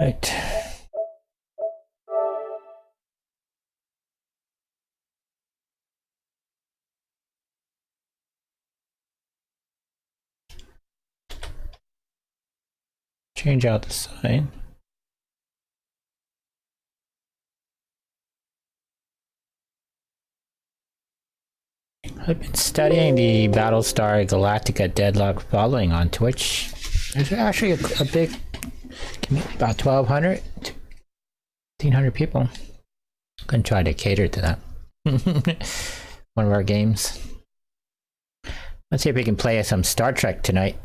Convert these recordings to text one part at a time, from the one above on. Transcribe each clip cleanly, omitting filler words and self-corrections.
Right. Change out the sign. I've been studying the Battlestar Galactica Deadlock following on Twitch. There's actually a big community, about 1,200, 1,500 people. I'm gonna try to cater to that. One of our games. Let's see if we can play some Star Trek tonight.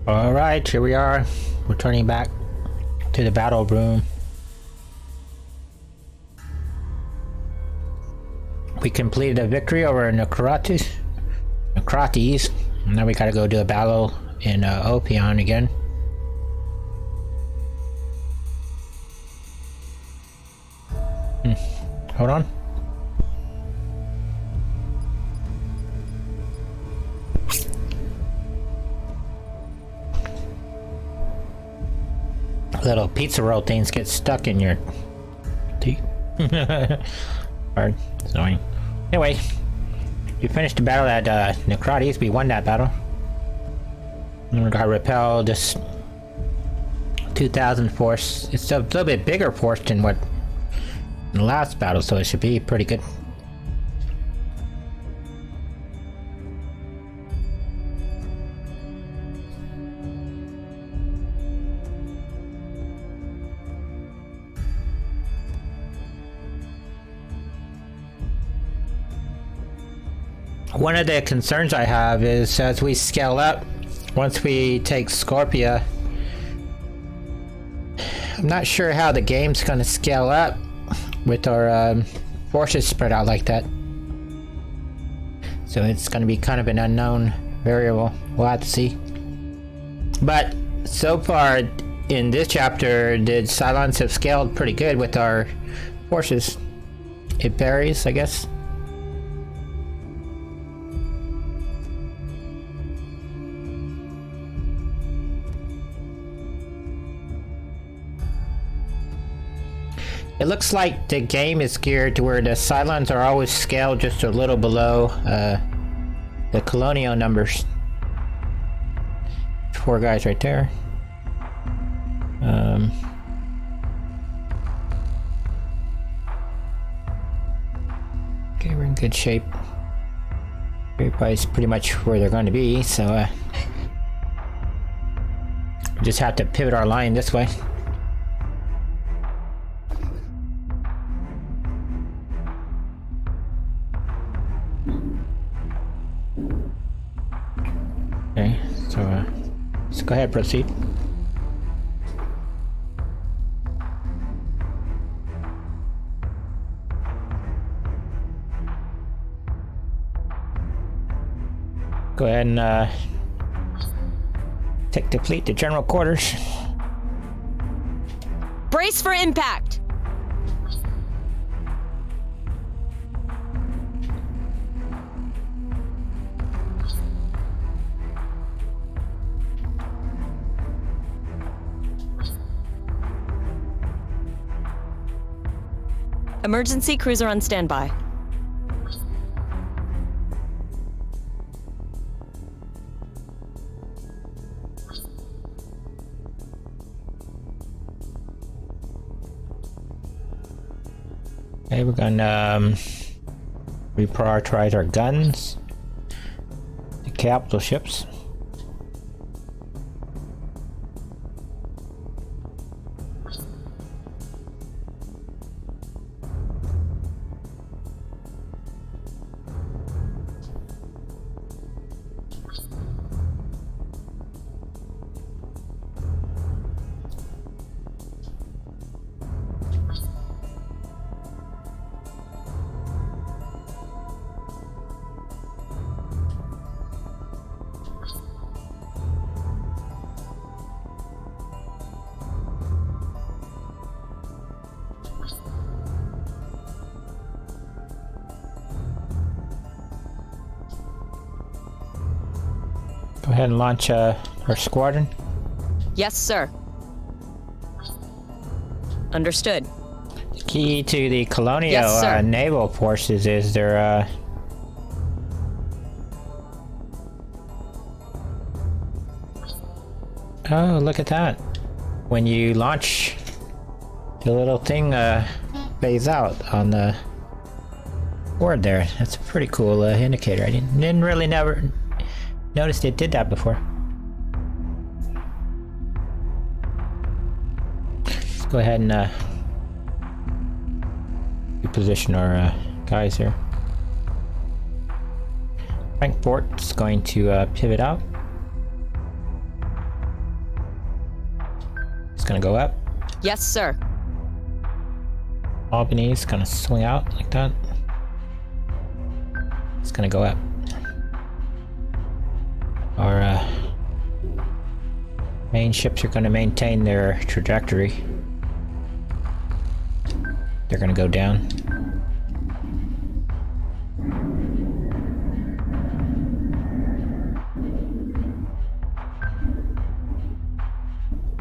Alright, here we are, returning back to the battle room. We completed a victory over Necrates. Now we gotta go do a battle in Opion again. Hold on. Little pizza roll things get stuck in your teeth. Hard. It's annoying. Anyway, we finished the battle at Necrates. We won that battle. And we got repelled this 2,000 force. It's a little bit bigger force than what in the last battle, so it should be pretty good. One of the concerns I have is as we scale up, once we take Scorpia, I'm not sure how the game's going to scale up with our forces spread out like that. So it's going to be kind of an unknown variable. We'll have to see. But so far in this chapter, the Cylons have scaled pretty good with our forces. It varies, I guess. It looks like the game is geared to where the Cylons are always scaled just a little below the Colonial numbers. 4 guys right there. Okay, we're in good shape. Everybody's pretty much where they're going to be, so we just have to pivot our line this way. Okay, so let's go ahead and proceed. Go ahead and take the fleet to general quarters. Brace for impact! Emergency cruiser on standby. Okay, we're gonna reprioritize our guns, the capital ships. Go ahead and launch our squadron. Yes, sir. Understood. The key to the Colonial Yes, naval forces is their oh, look at that. When you launch, the little thing fades out on the board there. That's a pretty cool indicator. I didn't really never notice it did that before. Let's go ahead and reposition our guys here. Frankfort's going to pivot out. It's gonna go up. Yes, sir. Albany's gonna swing out like that. It's gonna go up. Our main ships are gonna maintain their trajectory. They're gonna go down.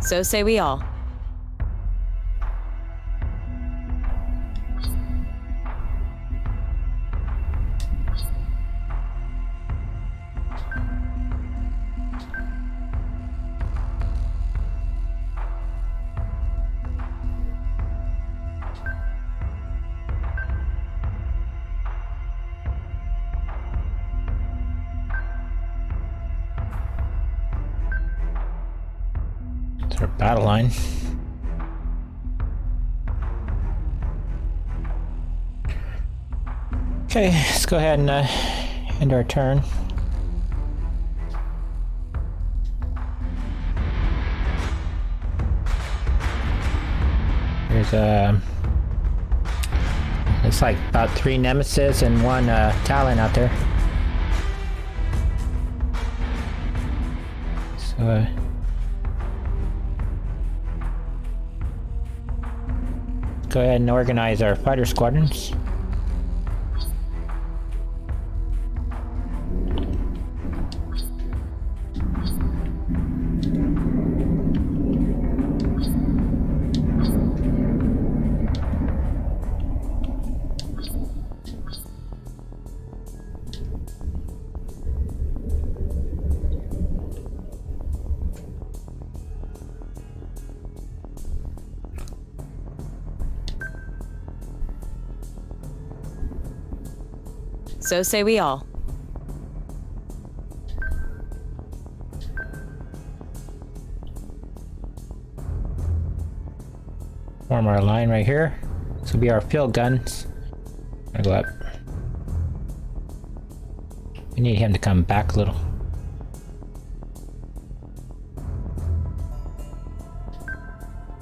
So say we all. It's our battle line. Okay, let's go ahead and end our turn. There's it's like about 3 Nemesis and 1 Talon out there. So go ahead and organize our fighter squadrons. So say we all. Form our line right here. This will be our field guns. Gonna go up. We need him to come back a little.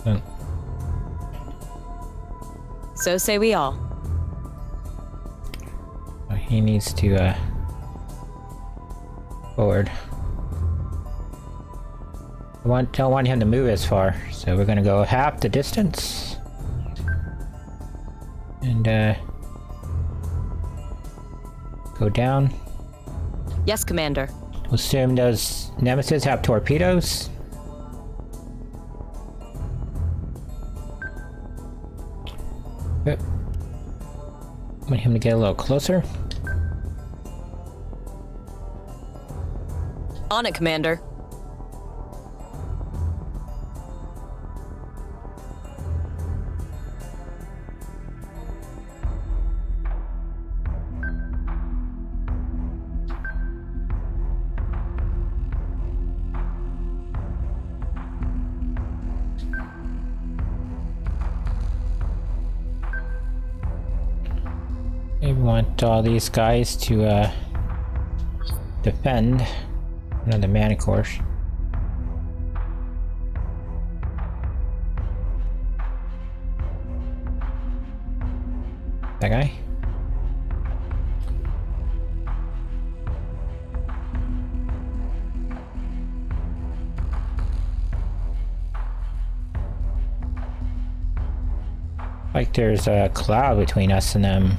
Oh. So say we all. He needs to forward. Don't want him to move as far, so we're gonna go half the distance. And go down. Yes, Commander. Assume those Nemesis have torpedoes. Yep. Want him to get a little closer. On it, Commander. We want all these guys to defend another Manticores. That guy? Like there's a cloud between us and them.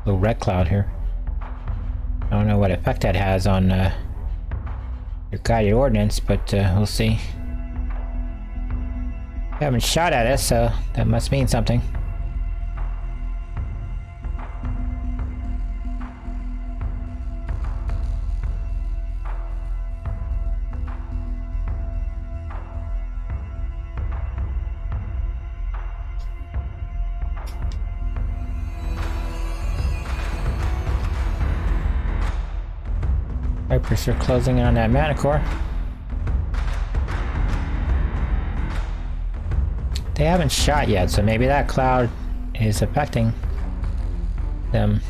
Little red cloud here. I don't know what effect that has on your guided ordnance, but we'll see. They haven't shot at us, so that must mean something. Vipers are closing in on that Manticore. They haven't shot yet, so maybe that cloud is affecting them.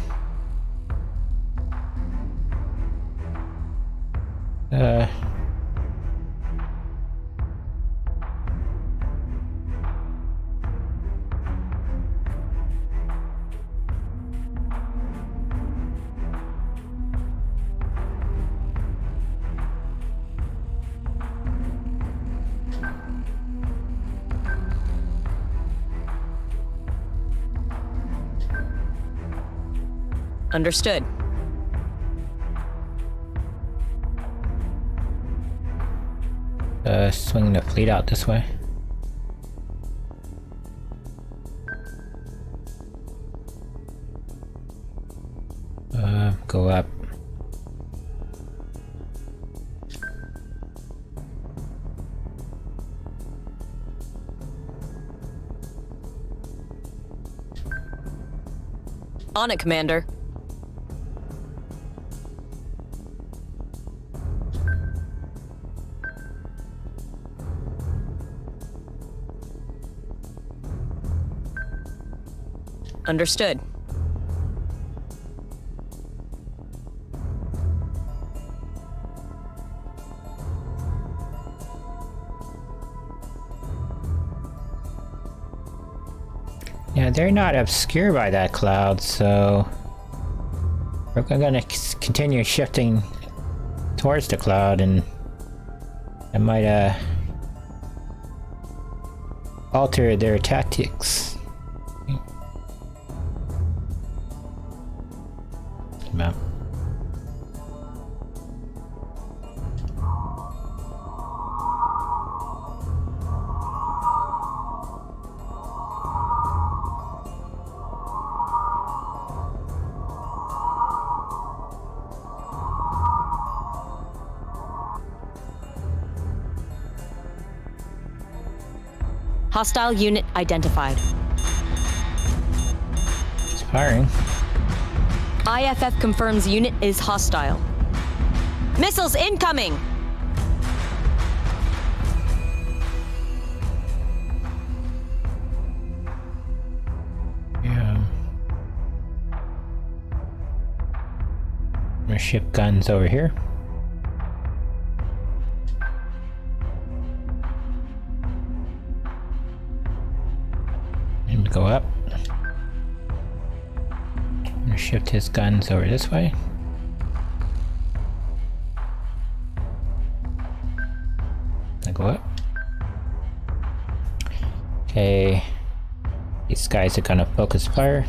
Understood. Swinging the fleet out this way. Go up. On it, Commander. Understood. Yeah, they're not obscured by that cloud, so we're gonna continue shifting towards the cloud, and it might alter their tactics. Map. Hostile unit identified. It's firing. IFF confirms unit is hostile. Missiles incoming! Yeah. I'm gonna ship guns over here. And go up. Shift his guns over this way. Okay. These guys are gonna focus fire.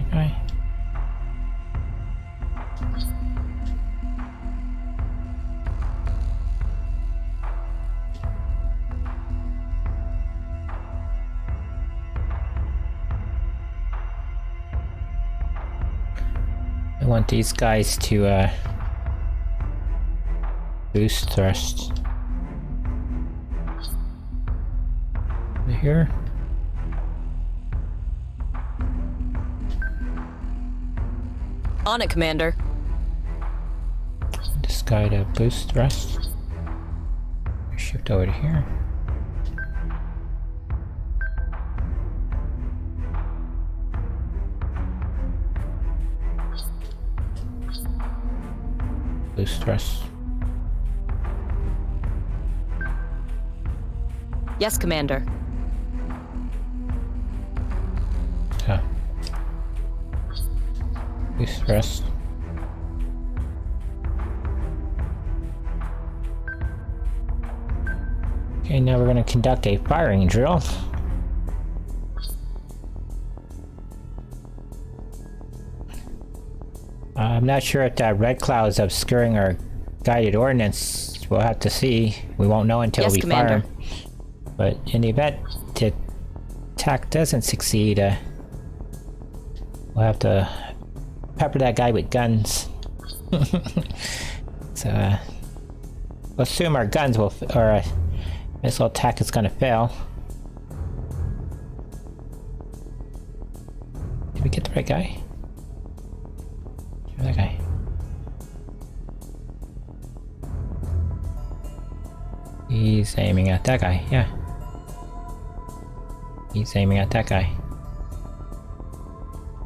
Okay. I want these guys to boost thrust. Over here. On it, Commander. This guy to boost thrust. Shift over to here. Boost thrust. Yes, Commander. So. Boost thrust. Okay, now we're going to conduct a firing drill. I'm not sure if that red cloud is obscuring our guided ordnance. We'll have to see. We won't know until Yes, we Commander. fire. But in the event the attack doesn't succeed, we'll have to pepper that guy with guns. So, we'll assume our guns will, or missile attack is gonna fail. Did we get the right guy? That guy. He's aiming at that guy, yeah. He's aiming at that guy.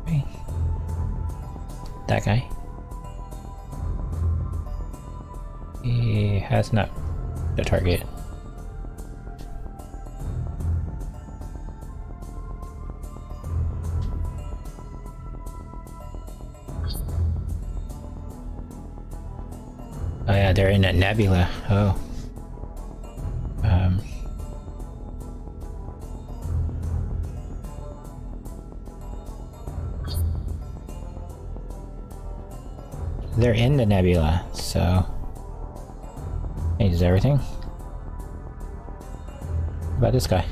Okay. That guy. He has not the target. Oh yeah, they're in a nebula. Oh. They're in the nebula, so changes everything. What about this guy?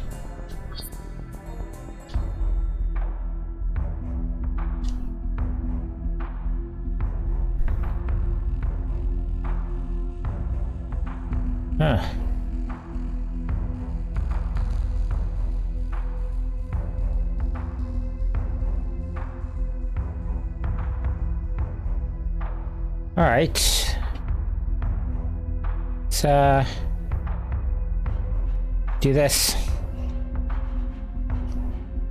Huh. All right. Let's do this.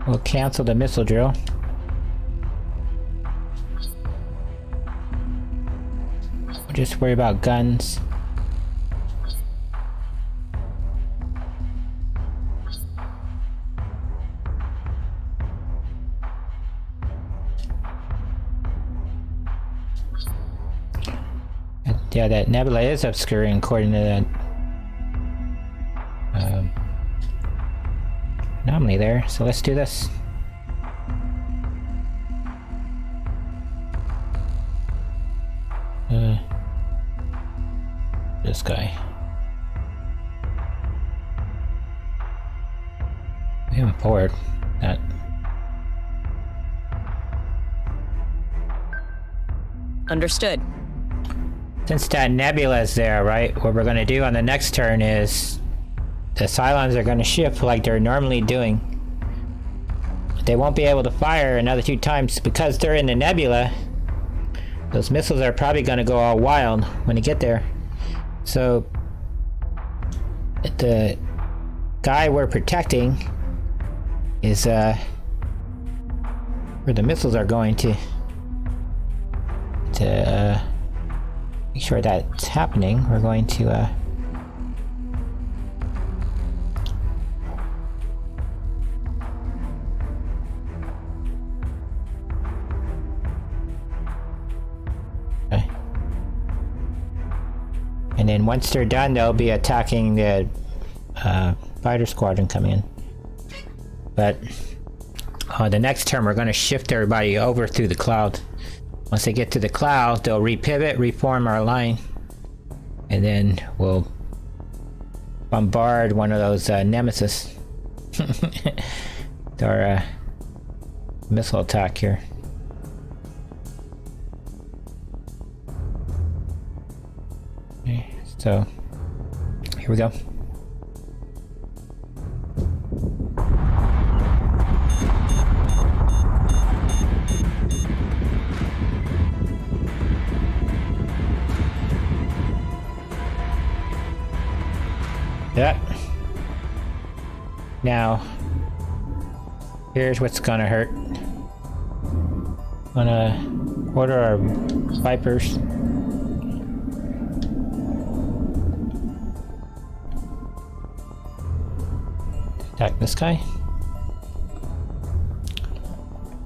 We'll cancel the missile drill. We'll just worry about guns. Yeah, that nebula is obscuring according to that anomaly there. So let's do this. This guy. We went forward. That. Understood. Since that nebula is there, right, what we're going to do on the next turn is the Cylons are going to shift like they're normally doing. They won't be able to fire another 2 times because they're in the nebula. Those missiles are probably going to go all wild when they get there. So the guy we're protecting is where the missiles are going to make sure that's happening. We're going to then once they're done, they'll be attacking the fighter squadron coming in. But the next turn, we're going to shift everybody over through the cloud. Once they get to the cloud, they'll repivot, reform our line, and then we'll bombard one of those nemesis. Our missile attack here. Okay, so here we go. Yeah. Now, here's what's gonna hurt. Gonna order our Vipers. Attack this guy.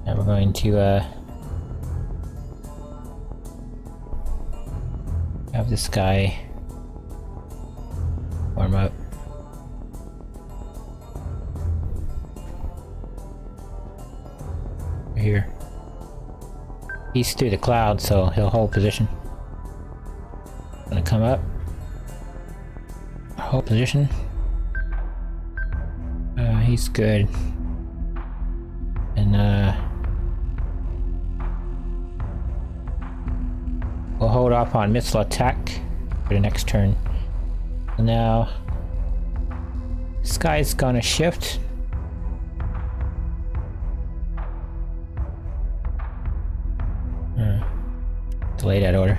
And we're going to have this guy warm up. Here. He's through the cloud, so he'll hold position. Gonna come up. Hold position. He's good. And we'll hold off on missile attack for the next turn. And now this guy's gonna shift. Delay that order.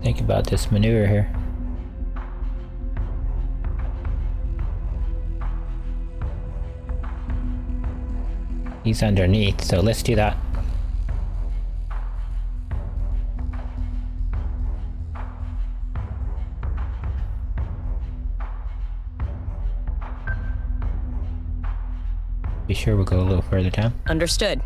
Think about this maneuver here. He's underneath, so let's do that. Be sure we'll go a little further down. Understood.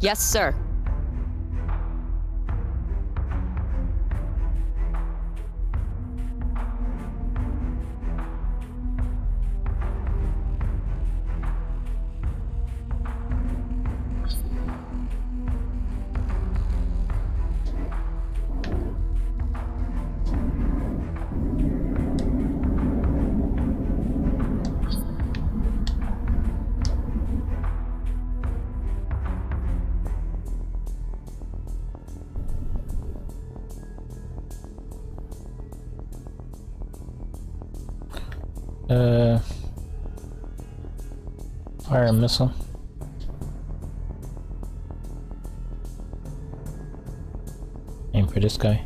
Yes, sir. Fire a missile. Aim for this guy.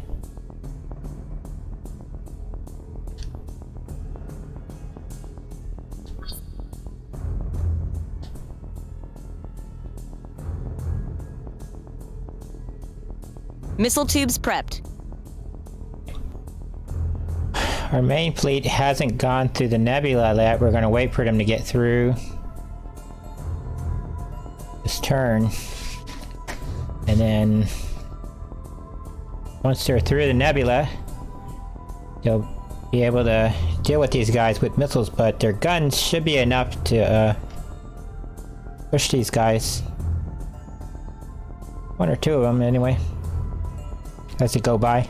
Missile tubes prepped. Our main fleet hasn't gone through the nebula yet. We're going to wait for them to get through this turn. And then once they're through the nebula, they'll be able to deal with these guys with missiles, but their guns should be enough to push these guys. One or two of them anyway, as they go by.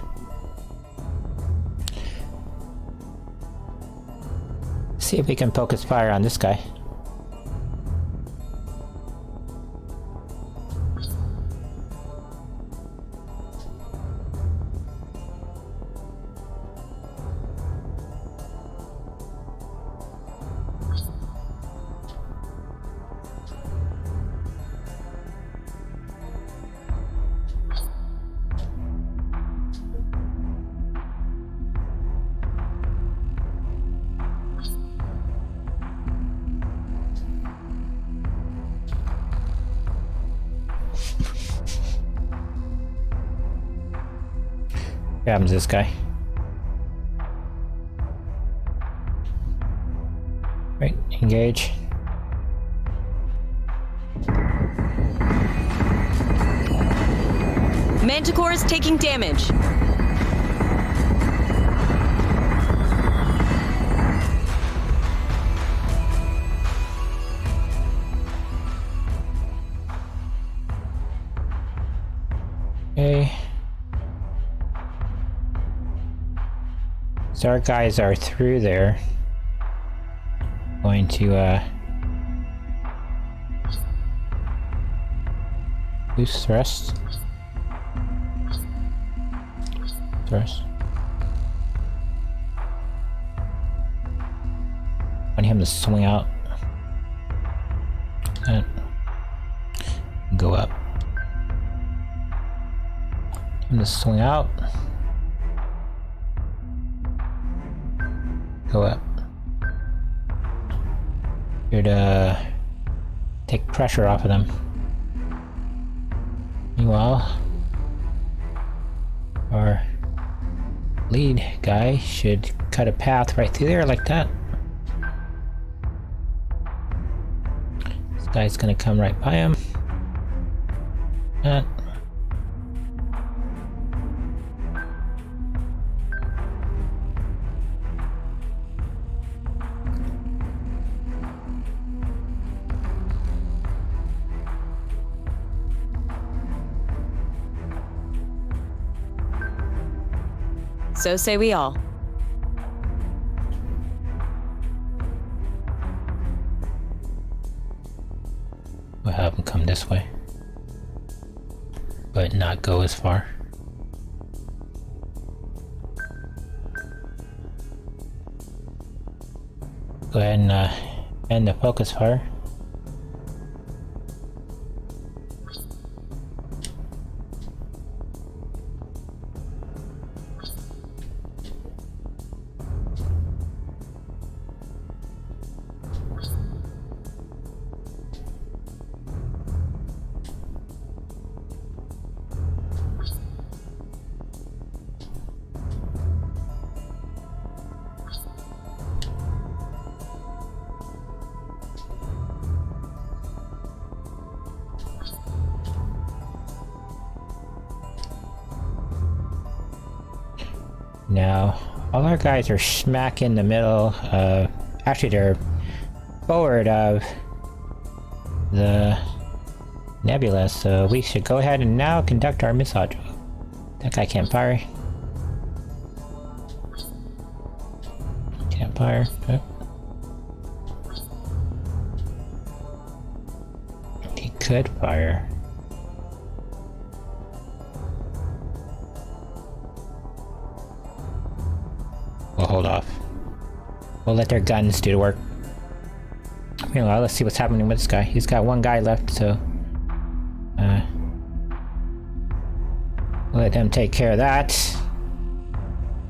See if we can focus fire on this guy. What happens to this guy? Right, engage. Manticore is taking damage. Okay. So our guys are through there. Going to boost thrust. Thrust. Want him to swing out. And go up. Him to swing out. Go up. Here to take pressure off of them. Meanwhile, our lead guy should cut a path right through there like that. This guy's gonna come right by him. That. So say we all. We'll have him come this way, but not go as far. Go ahead and end the focus fire. Now, all our guys are smack in the middle of... Actually, they're forward of the nebula, so we should go ahead and now conduct our missile drill. That guy can't fire. Can't fire. Oh. He could fire. We'll hold off. We'll let their guns do the work. Meanwhile, let's see what's happening with this guy. He's got one guy left, so... we'll let them take care of that.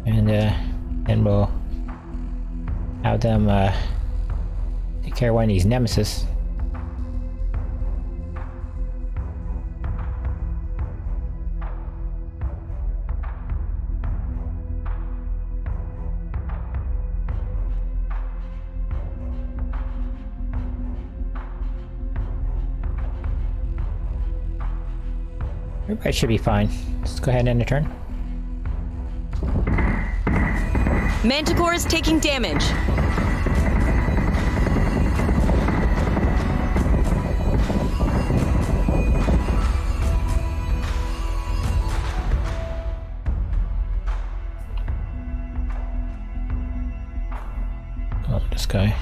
And then we'll have them take care of one of these nemesis. Everybody should be fine. Let's go ahead and end the turn. Manticore is taking damage. Oh, this guy.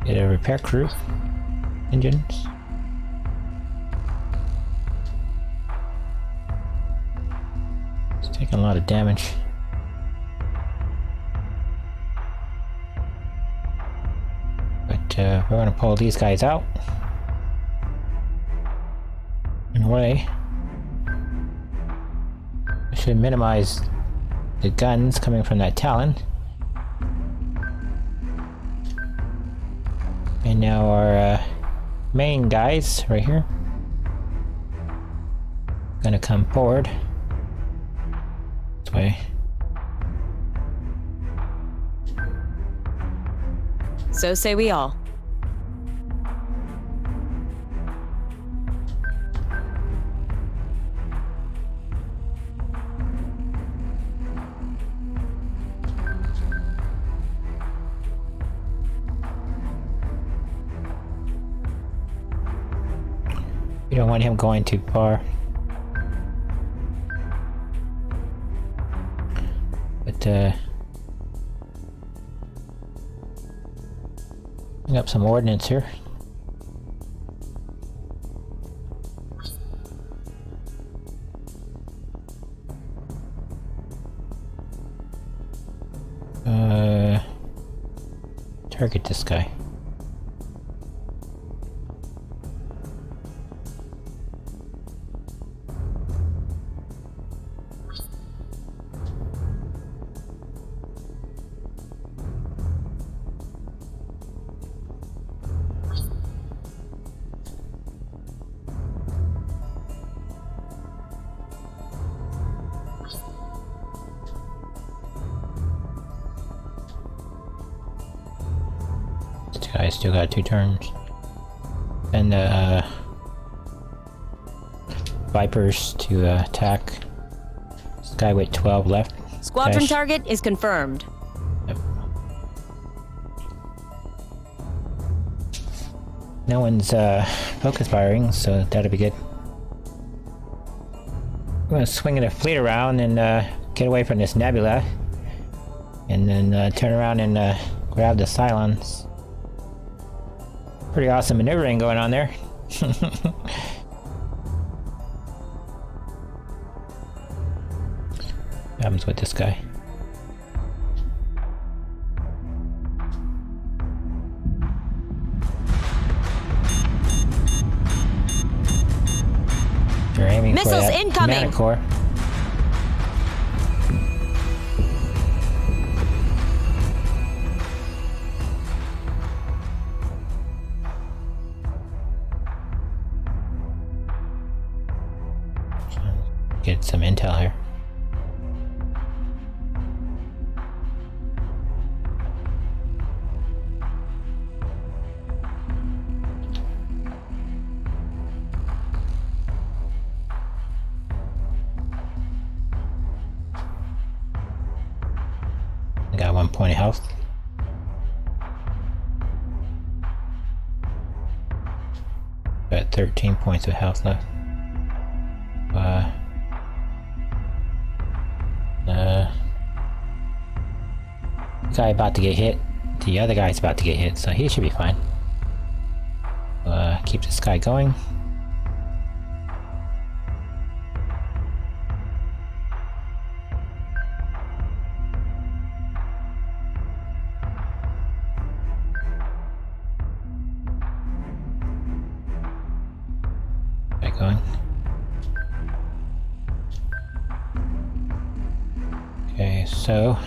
Get a repair crew. Engines. Taking a lot of damage. But we're gonna pull these guys out. In a way. I should minimize the guns coming from that Talon. And now our main guys right here gonna come forward. This way. So say we all. You don't want him going too far. But, bring up some ordnance here. Target this guy. This guy still got 2 turns. And Vipers to attack. This guy with 12 left. Squadron Dash. target is confirmed. Yep. No one's focus firing, so that'll be good. I'm gonna swing the fleet around and get away from this nebula. And then turn around and grab the Cylons. Pretty awesome maneuvering going on there. What happens with this guy? They're aiming Missiles for that incoming! Manicore. Get some intel here. I got 1 point of health. Got 13 points of health left. Guy about to get hit. The other guy's about to get hit, so he should be fine. Keep this guy going. Guy going. Okay, so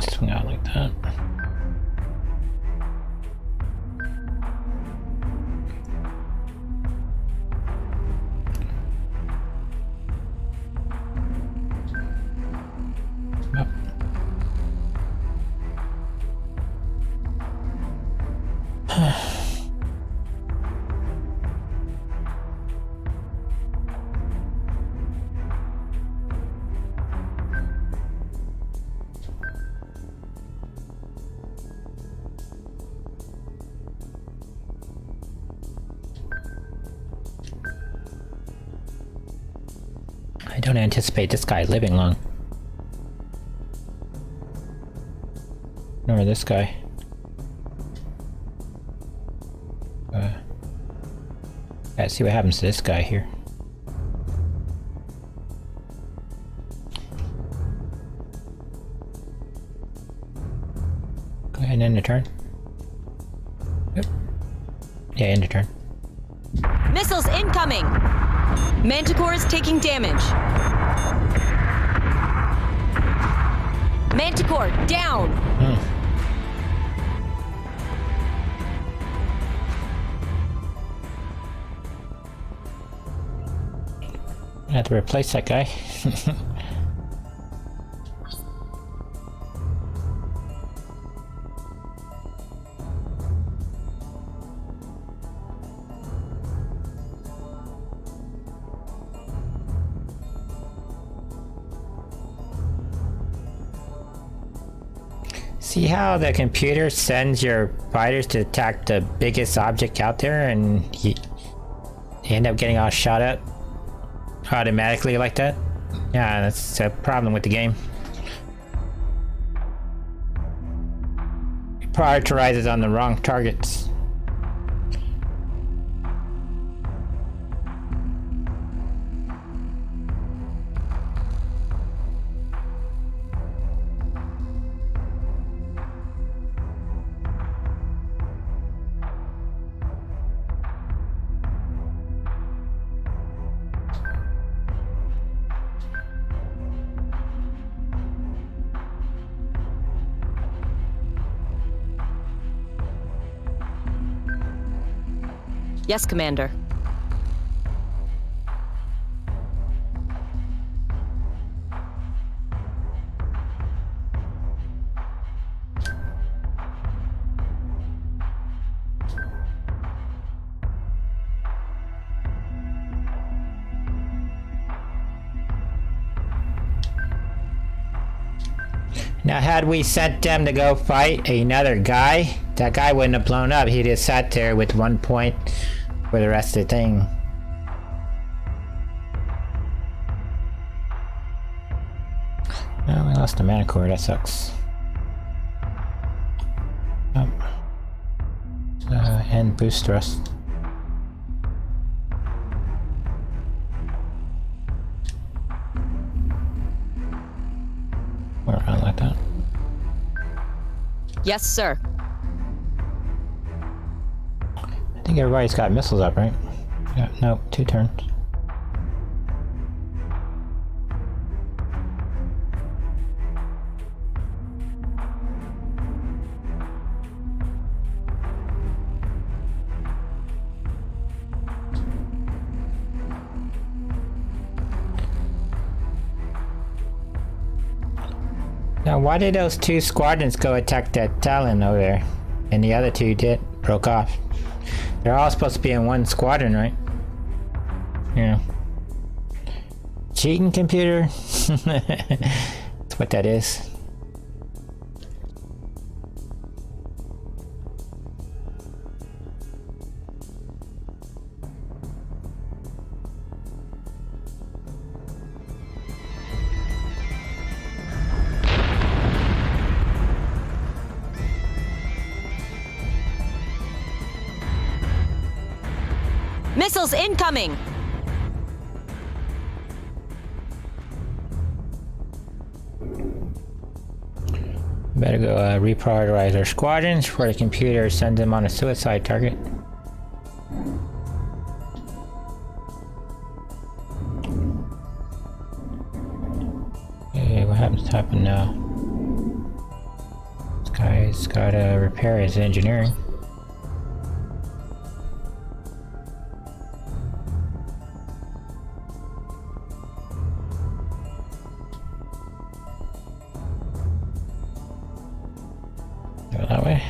swing out like that. Up. I don't anticipate this guy living long. Nor this guy. Let's see what happens to this guy here. Go ahead and end the turn. Yep. Yeah, end the turn. Missiles incoming! Manticore is taking damage. Manticore down! I have to replace that guy. See how the computer sends your fighters to attack the biggest object out there, and you end up getting all shot up automatically like that? Yeah, that's a problem with the game. It prioritizes on the wrong targets. Yes, Commander. Now, had we sent them to go fight another guy, that guy wouldn't have blown up. He just sat there with 1 point for the rest of the thing. Oh, we lost the mana core. That sucks. Oh. And boost thrust. Around like that. Yes, sir. I think everybody's got missiles up, right? Yeah, nope, 2 turns. Now, why did those 2 squadrons go attack that Talon over there? And the other 2 broke off. They're all supposed to be in 1 squadron, right? Yeah. Cheating, computer? That's what that is. Missiles incoming! Better go reprioritize our squadrons before the computer sends them on a suicide target. Okay, what happens to happen now? This guy's gotta repair his engineering. Go that way.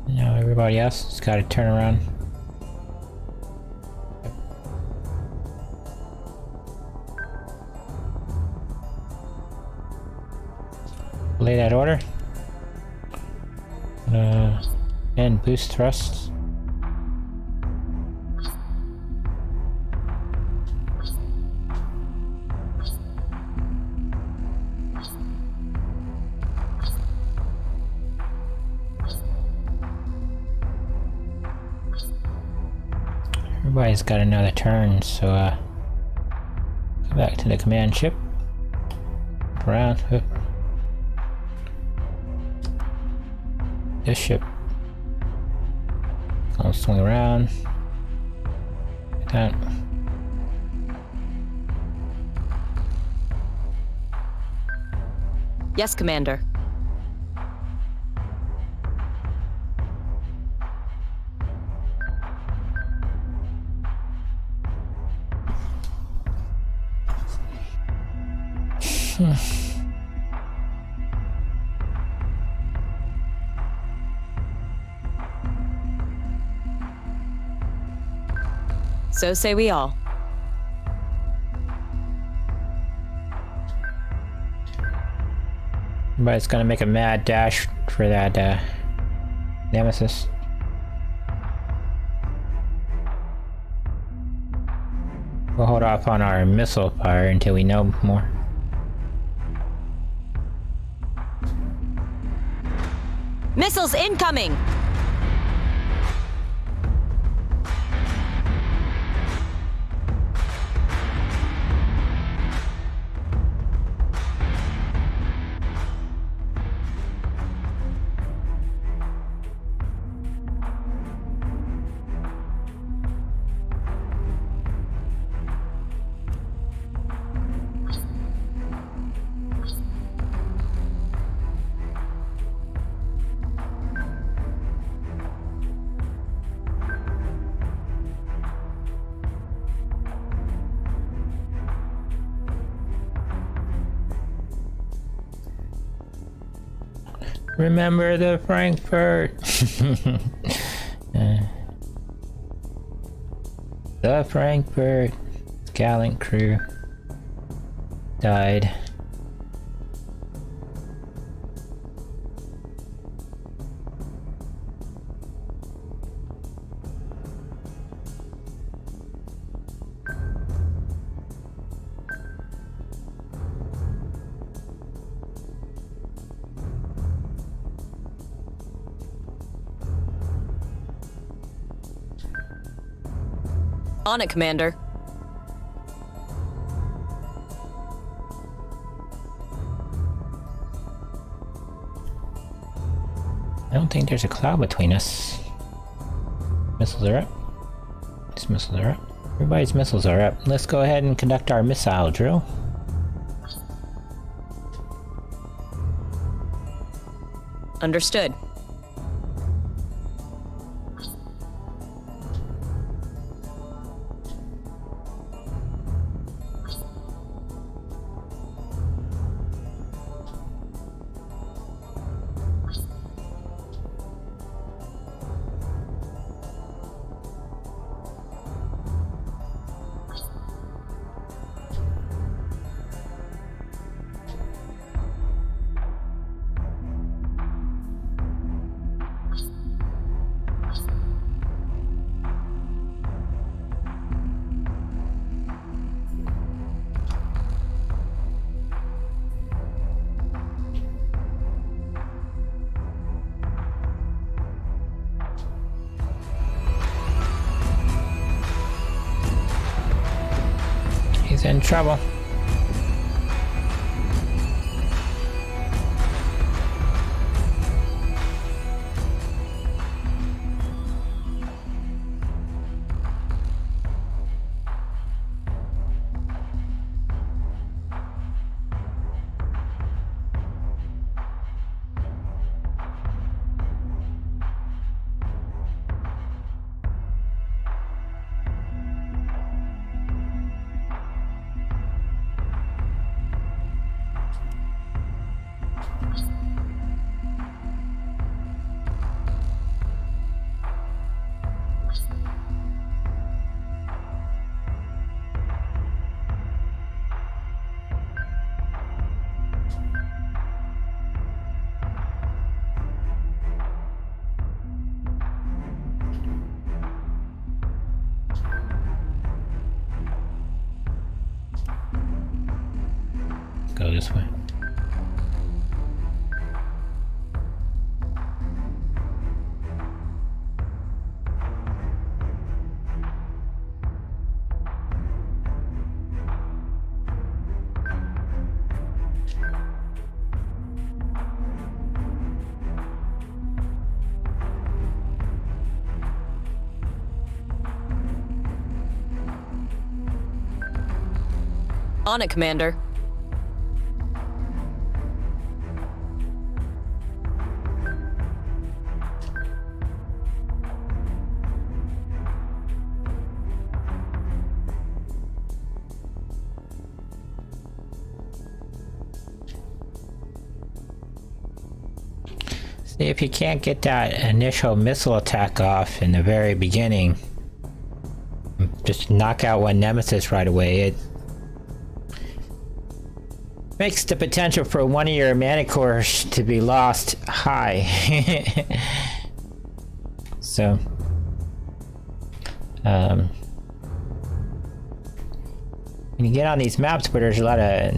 Now everybody else has got to turn around. Lay that order. And boost thrusts. Everybody's got another turn, so go back to the command ship. Around. This ship. I'll swing around. Like that. Yes, Commander. So say we all. But it's gonna make a mad dash for that Nemesis. We'll hold off on our missile fire until we know more. Missiles incoming! Remember the Frankfurt. The Frankfurt gallant crew died. On it, Commander. I don't think there's a cloud between us. Missiles are up. These missiles are up. Everybody's missiles are up. Let's go ahead and conduct our missile drill. Understood. He's in trouble. Go this way. On it, Commander. See, if you can't get that initial missile attack off in the very beginning, just knock out one nemesis right away, it makes the potential for one of your mana cores to be lost high. So, when you get on these maps where there's a lot of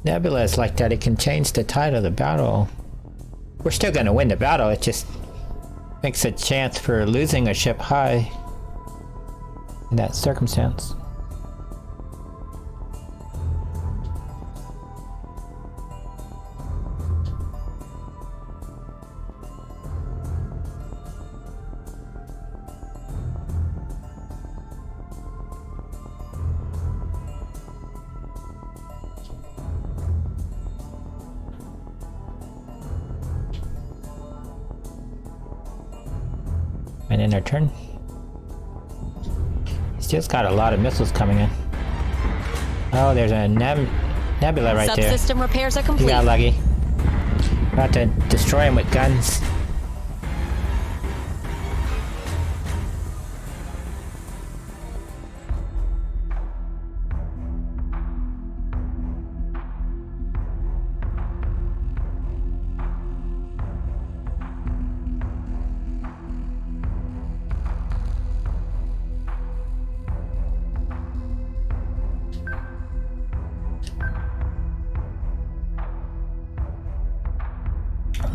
nebulas like that, it can change the tide of the battle. We're still gonna win the battle, it just makes a chance for losing a ship high in that circumstance. And in their turn. He's just got a lot of missiles coming in. Oh, there's a nebula right there. Subsystem repairs are complete. He got lucky. About to destroy him with guns.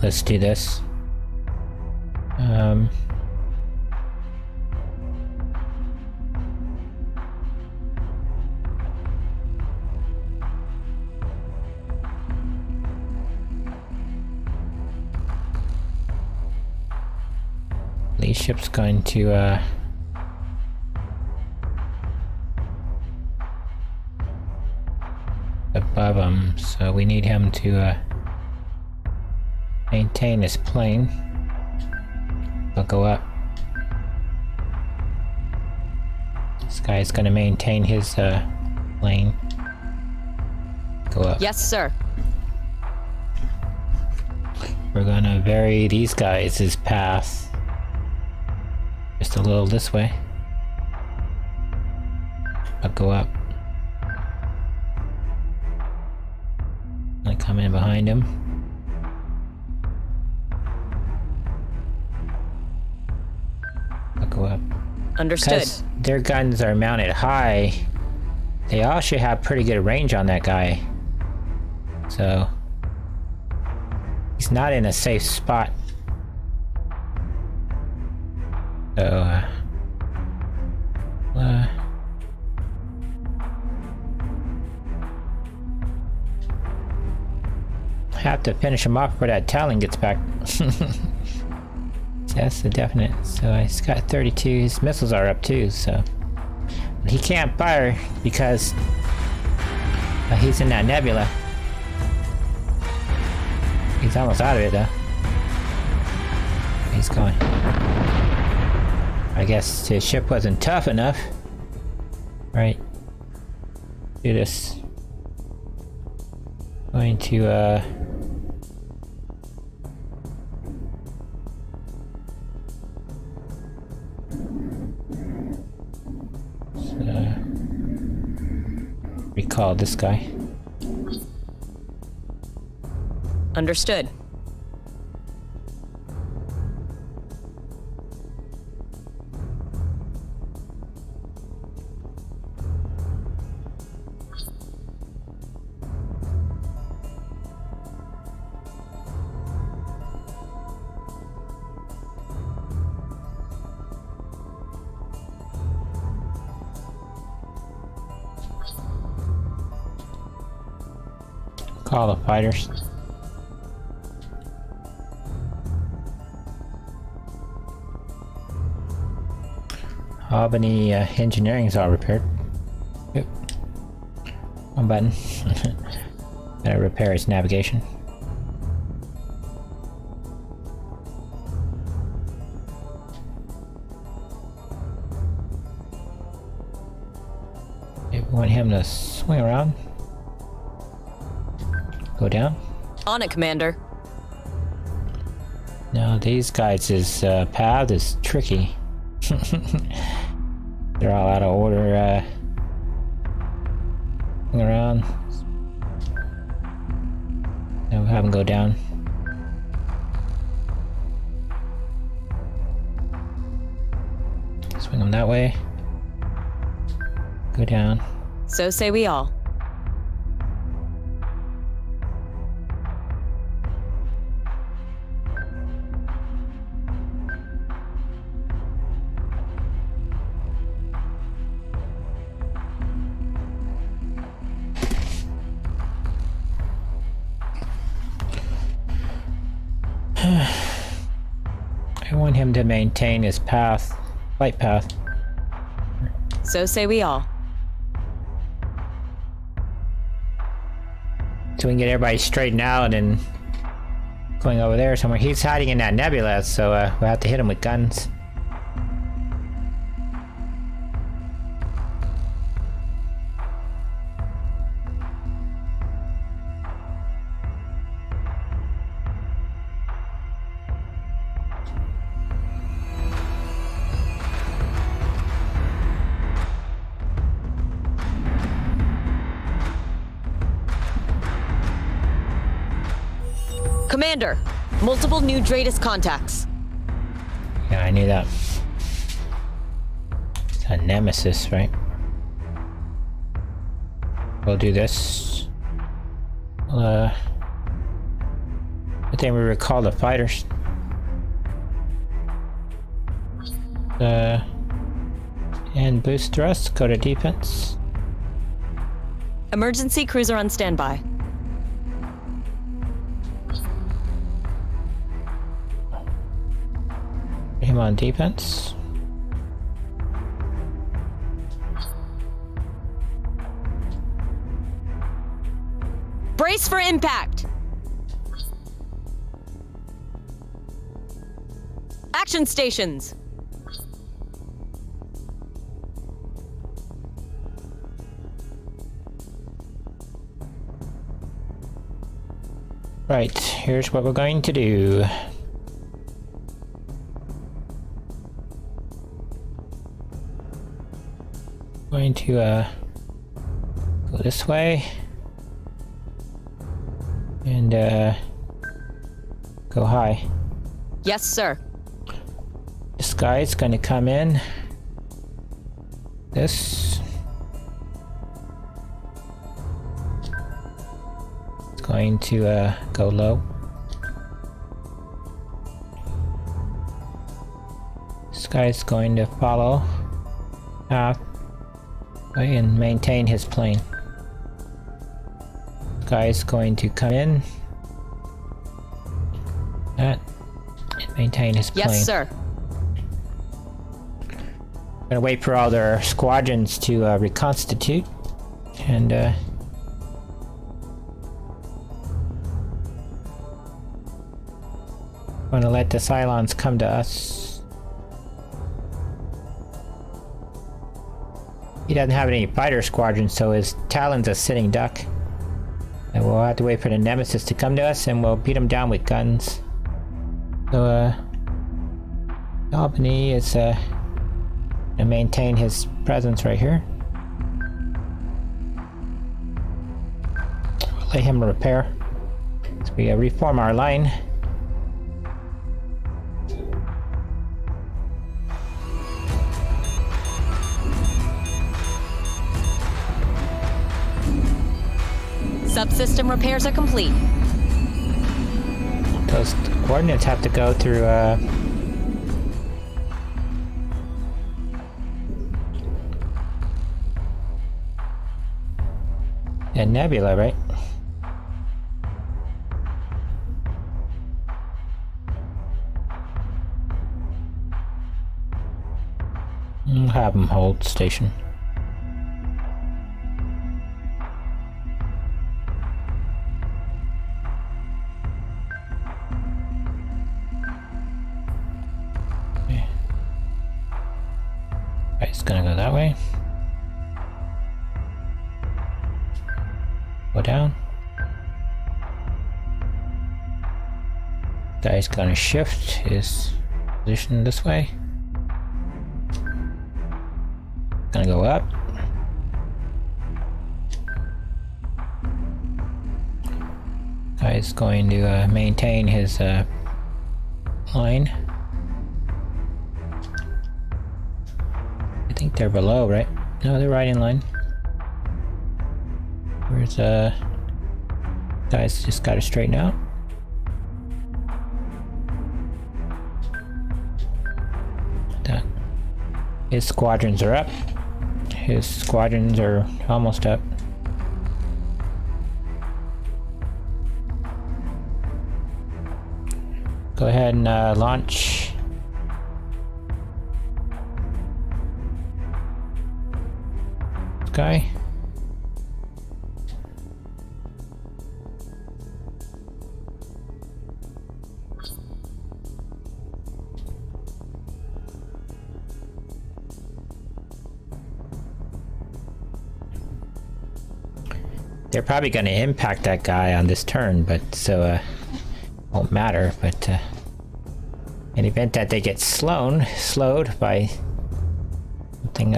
Let's do this. Lee's ship's going to above him, so we need him to maintain his plane. I'll go up. This guy's gonna maintain his plane. Go up. Yes, sir. We're gonna vary these guys' path just a little this way. I'll go up. I come in behind him. Go up. Understood. Because their guns are mounted high, they all should have pretty good range on that guy. So he's not in a safe spot. So have to finish him off before that Talon gets back. That's a definite. So he's got 32. His missiles are up too, so he can't fire because he's in that nebula. He's almost out of it though. He's going. I guess his ship wasn't tough enough. Right. Do this. Going to recall this guy. Understood. Call the fighters. Albany engineering's all repaired. Yep. One button. Gotta repair its navigation. Yep, we want him to swing around. Go down. On it, Commander. No, these guys' path is tricky. They're all out of order, around. Now we'll have them go down. Swing them that way. Go down. So say we all. I want him to maintain his path, flight path. So say we all. So we can get everybody straightened out and going over there somewhere. He's hiding in that nebula, so we'll have to hit him with guns. Commander, multiple new Dratus contacts. Yeah, I knew that. It's a nemesis, right? We'll do this. I think we recall the fighters. And boost thrust, go to defense. Emergency cruiser on standby. Him on defense. Brace for impact! Action stations! Right, here's what we're going to do. Going to go this way and go high. Yes, sir. This guy's going to come in. This. It's going to go low. This guy's going to follow path and maintain his plane. This guy's going to come in. That. And maintain his plane. Yes, sir. Gonna wait for all their squadrons to reconstitute, and gonna let the Cylons come to us. He doesn't have any fighter squadrons, so his Talon's a sitting duck. And we'll have to wait for the Nemesis to come to us, and we'll beat him down with guns. So, Albany is and maintain his presence right here. We'll let him repair. So we reform our line. Subsystem repairs are complete. Those coordinates have to go through a nebula, right? We'll have them hold station. Okay. Right, it's gonna go that way. Go down. Guy's gonna shift his position this way. Gonna go up. Guy's going to maintain his line. I think they're below, right? No, they're right in line. Where's guys just gotta straighten out. That. His squadrons are up. His squadrons are almost up. Go ahead and launch. Guy. They're probably going to impact that guy on this turn, but so won't matter. But in the event that they get slowed by something,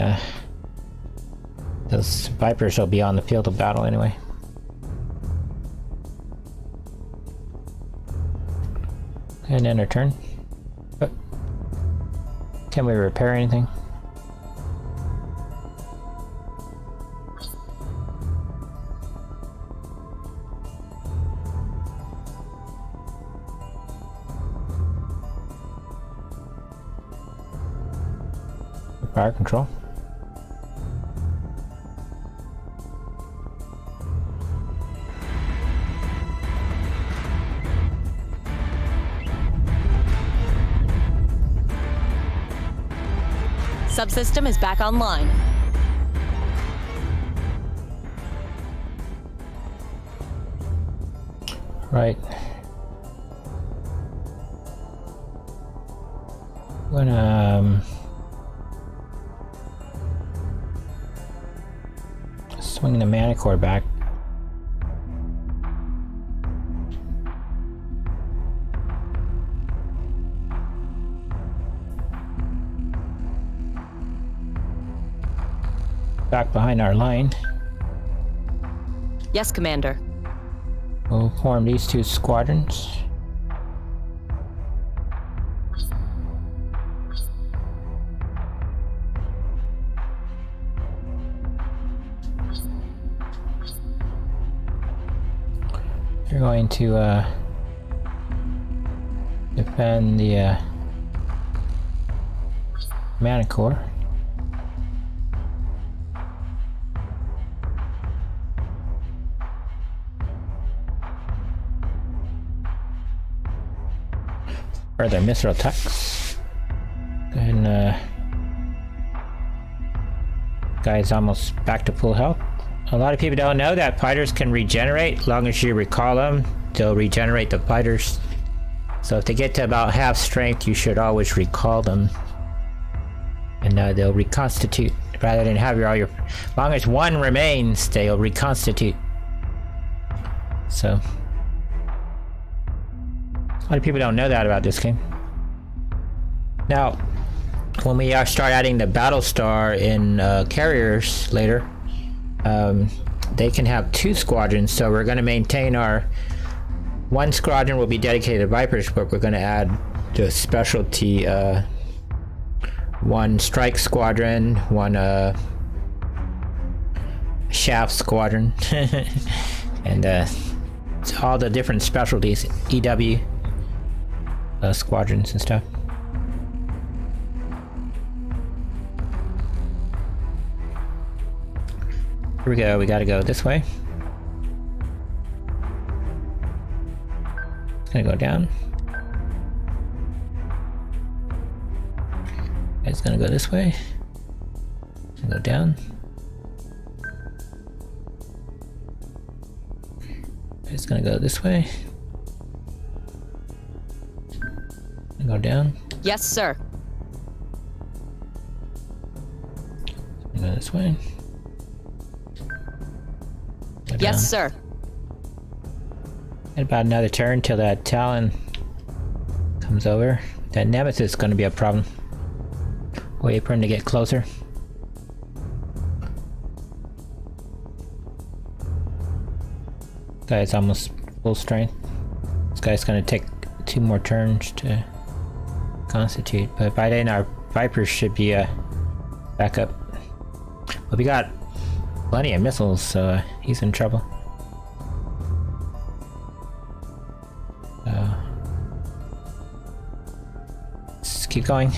those Vipers will be on the field of battle anyway. And end our turn. Oh. Can we repair anything? Fire control. Subsystem is back online. Right. When swing the mana core back. Back behind our line. Yes, Commander. We'll form these two squadrons. You're going to defend the mana core. Further missile attacks. Go ahead and guy's almost back to full health. A lot of people don't know that fighters can regenerate. As long as you recall them, they'll regenerate the fighters. So if they get to about half strength, you should always recall them. And they'll reconstitute. Rather than have all your... As long as one remains, they'll reconstitute. So... A lot of people don't know that about this game. Now, when we start adding the battle star in carriers later, they can have two squadrons, so we're going to maintain our one squadron will be dedicated to Vipers, but we're going to add the specialty one strike squadron, one shaft squadron, and it's all the different specialties, EW squadrons and stuff. Here we go, we gotta go this way. It's gonna go down. It's gonna go this way. Go down. It's gonna go this way. Go down. Yes, sir. Go this way. Go Yes, down. sir. And about another turn till that Talon comes over. That Nemesis is gonna be a problem. Wait for him to get closer. Guy's almost full strength. This guy's gonna take 2 more turns to constitute, but by then our Vipers should be back up. But we got plenty of missiles, so he's in trouble. Let's keep going.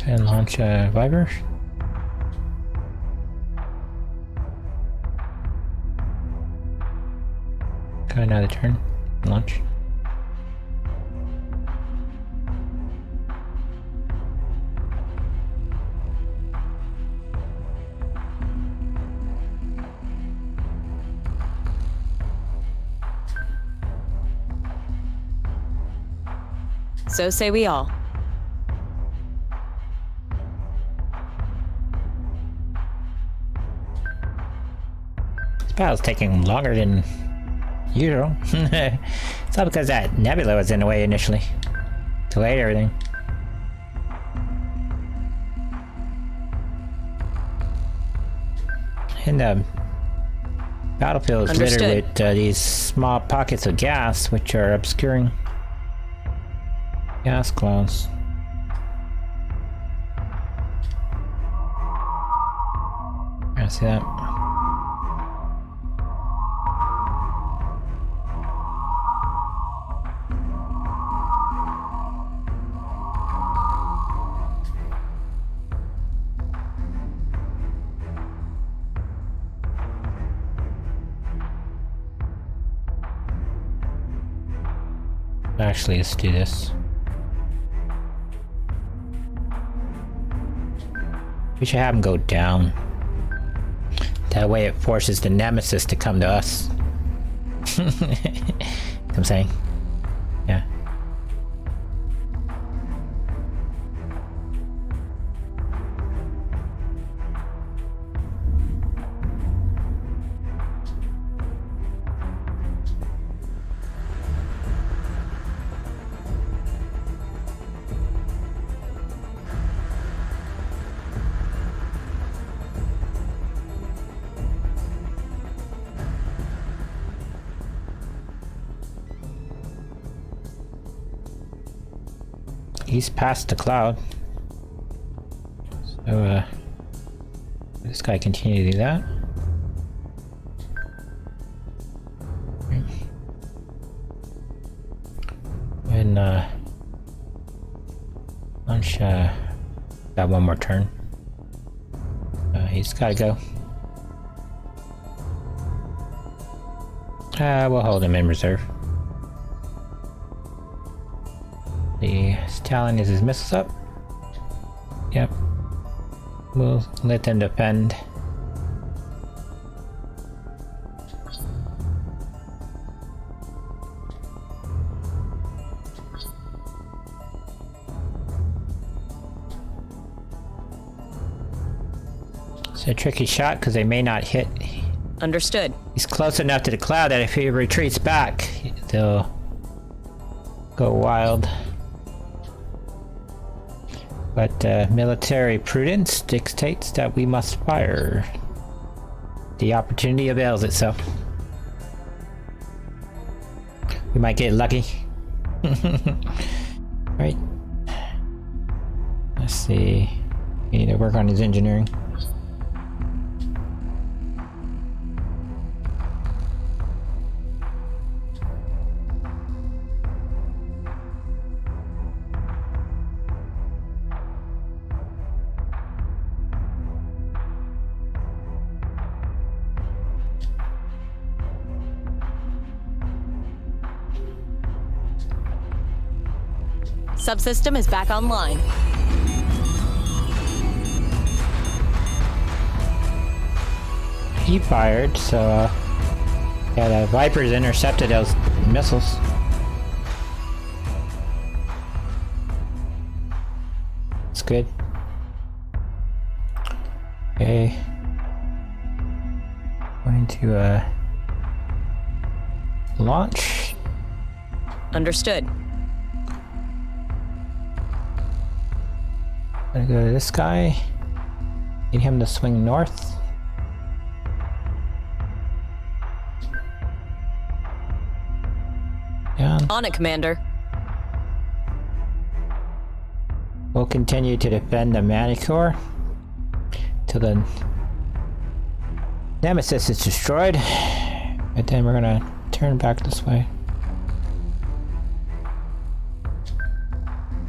And launch a Viper. Got another turn. Launch. So say we all. This battle's taking longer than usual. It's all because that nebula was in the way initially. Delayed everything. And the battlefield is littered with these small pockets of gas, which are obscuring gas clouds. I see that. Actually, let's do this. We should have him go down. That way it forces the Nemesis to come to us. You know what I'm saying? Yeah. He's past the cloud. So, this guy continue to do that. And, launch, got one more turn. He's gotta go. We'll hold him in reserve. The Stallion is his missiles up. Yep. We'll let them defend. It's a tricky shot because they may not hit. Understood. He's close enough to the cloud that if he retreats back, they'll go wild. But military prudence dictates that we must fire. The opportunity avails itself. We might get lucky. Right. Let's see. We need to work on his engineering. Subsystem is back online. He fired, so yeah, the Vipers intercepted those missiles. It's good. Okay. Going to launch. Understood. Gonna go to this guy. Need him to swing north. Down. On it, Commander. We'll continue to defend the Manicore till the Nemesis is destroyed. And then we're gonna turn back this way.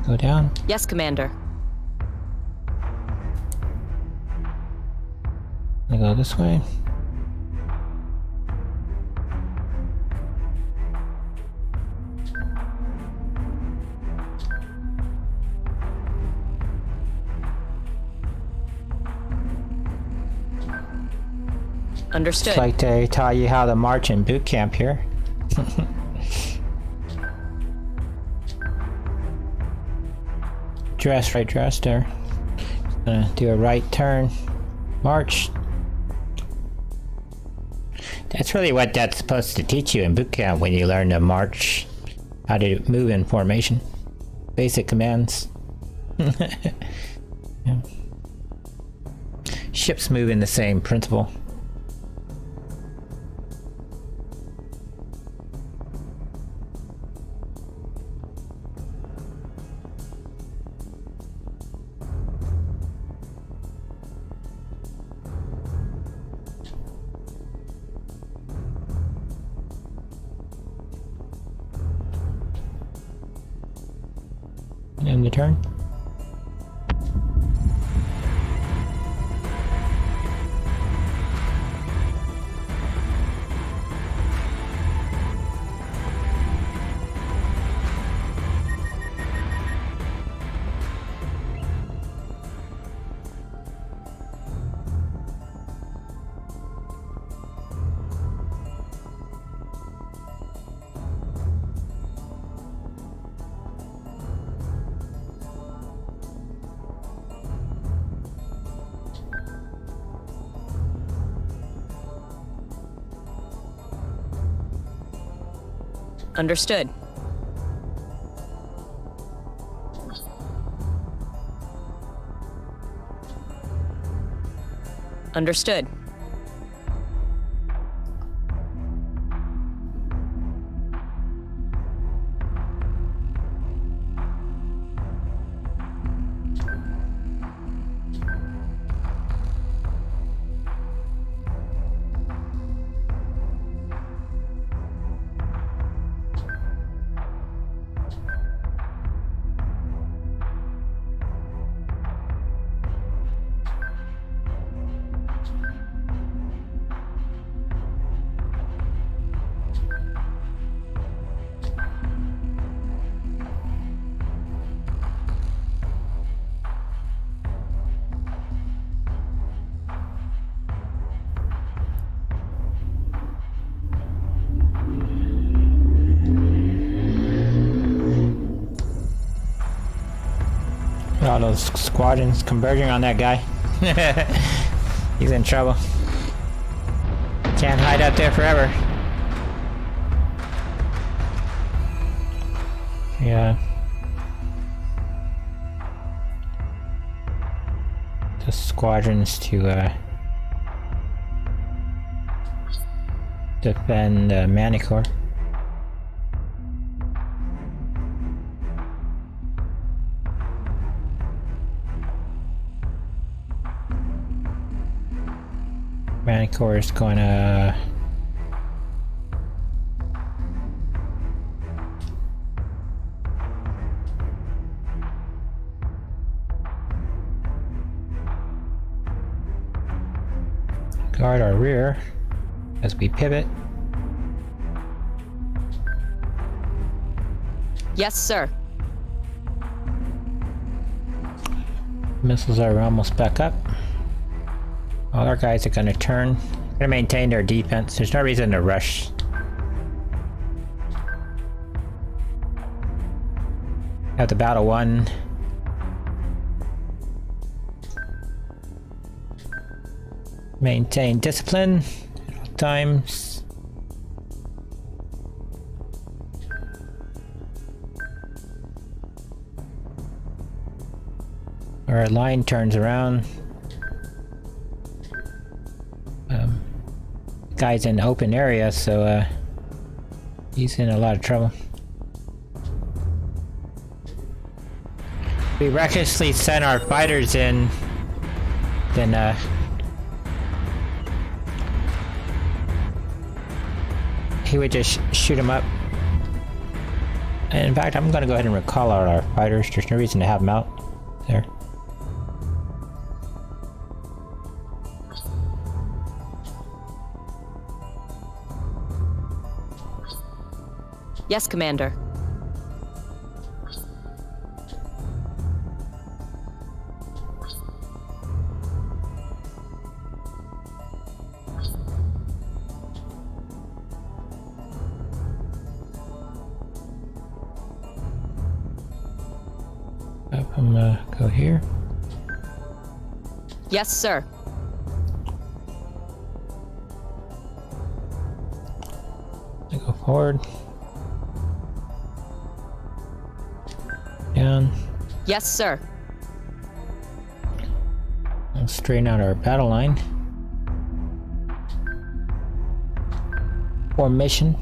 Go down. Yes, Commander. I go this way. Understood. Just like to tell you how to march in boot camp here. Dress right, dress there. Just gonna do a right turn, march. That's really what that's supposed to teach you in boot camp when you learn to march, how to move in formation. Basic commands. Yeah. Ships move in the same principle. End the turn. Understood. Understood. All those squadrons converging on that guy. He's in trouble. Can't hide out there forever. Yeah. The squadrons to defend Manicore. Manicore is going to guard our rear as we pivot. Yes, sir. Missiles are almost back up. All our guys are gonna turn. Gonna maintain their defense. There's no reason to rush. Have the battle won. Maintain discipline at all times. Our line turns around. Guy's in open area, so he's in a lot of trouble. We recklessly sent our fighters in, then he would just shoot him up. And in fact, I'm gonna go ahead and recall our fighters. There's no reason to have them out there. Yes, Commander. Have him go here. Yes, sir. I go forward. Down. Yes, sir. We'll straighten out our battle line. Formation.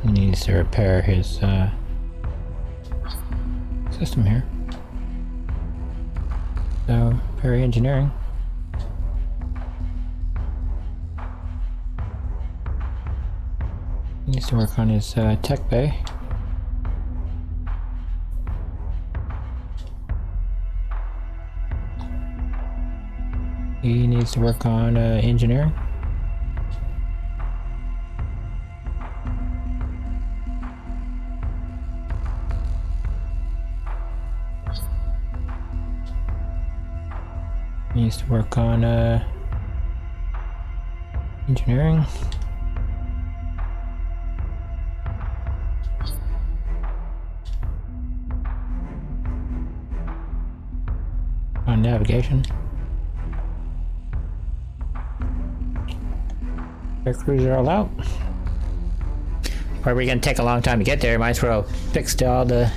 He needs to repair his system here. So, very engineering. He needs to work on his tech bay. He needs to work on engineering. Needs to work on engineering. On navigation. Air crews are all out. Or we're gonna take a long time to get there. Might as well fix all the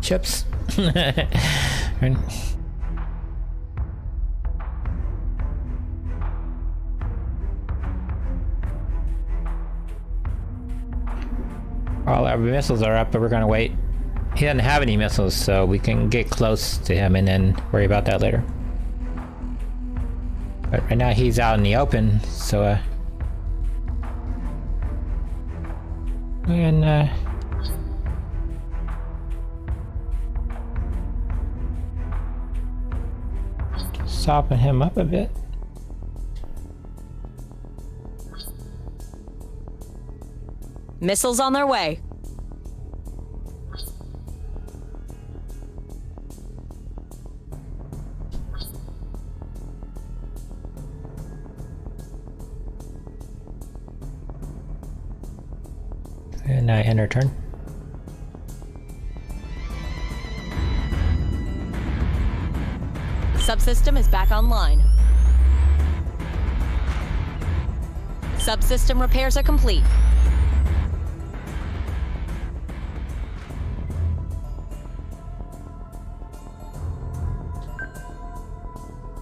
ships. And all our missiles are up, but we're gonna wait. He doesn't have any missiles, so we can get close to him and then worry about that later. But right now he's out in the open, so and soften him up a bit. Missiles on their way. And I end our turn. Subsystem is back online. Subsystem repairs are complete.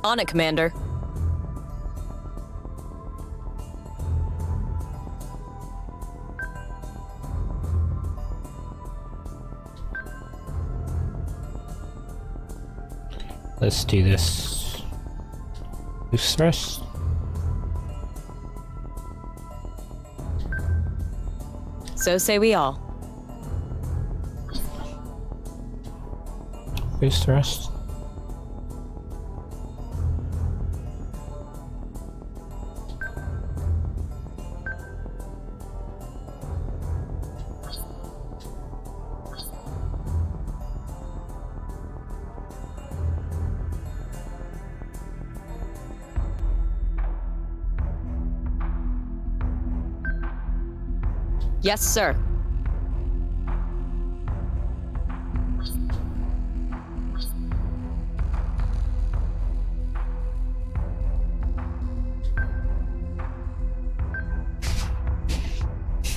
On it, Commander. Let's do this. Boost thrust. So say we all. Boost thrust. Yes, sir.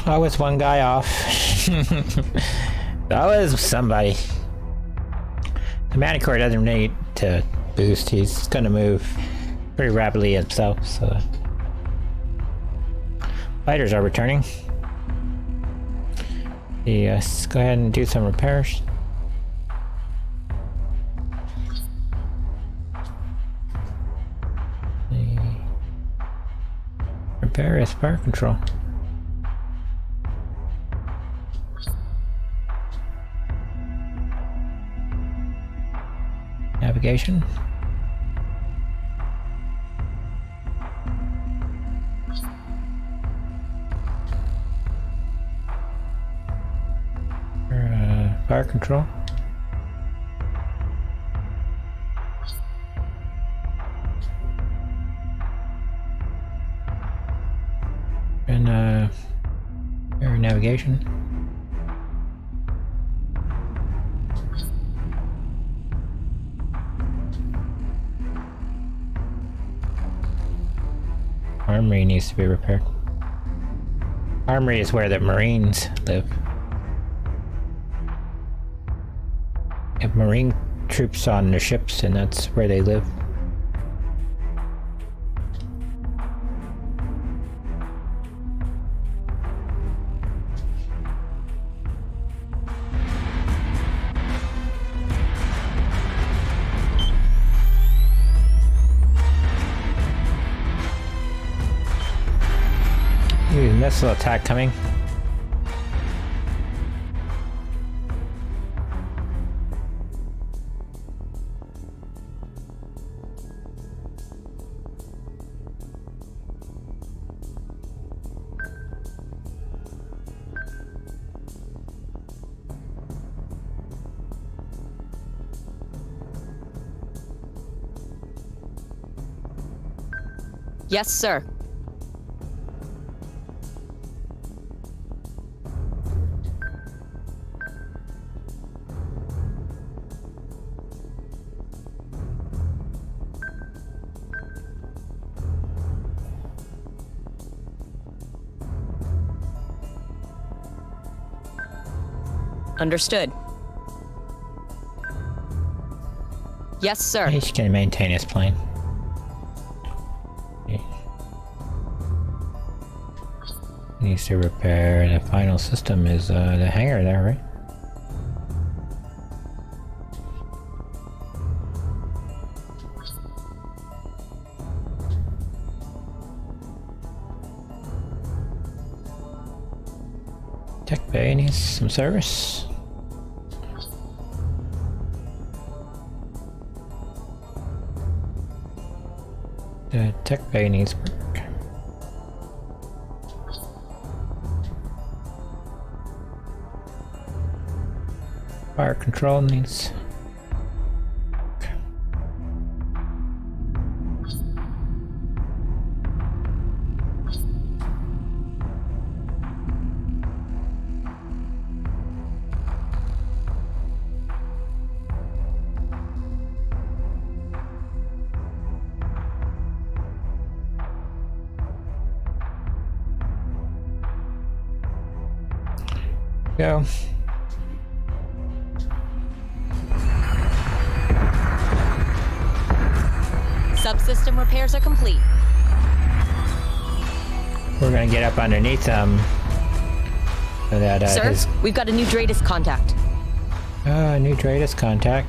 I was one guy off. That was somebody. The Manicore doesn't need to boost. He's gonna move pretty rapidly himself, so. Fighters are returning. Yes, go ahead and do some repairs. Repair is fire control. Navigation. Fire control. And air navigation. Armory needs to be repaired. Armory is where the Marines live. Have Marine troops on their ships, and that's where they live. Ooh, missile attack coming. Yes, sir. Understood. Yes, sir. He can maintain his plane. Needs to repair. The final system is the hangar there, right? Tech bay needs some service. The tech bay needs work. Fire control needs. Go. Subsystem repairs are complete. We're gonna get up underneath them. So that Sir, we've got a new Dratus contact. New Dratus contact.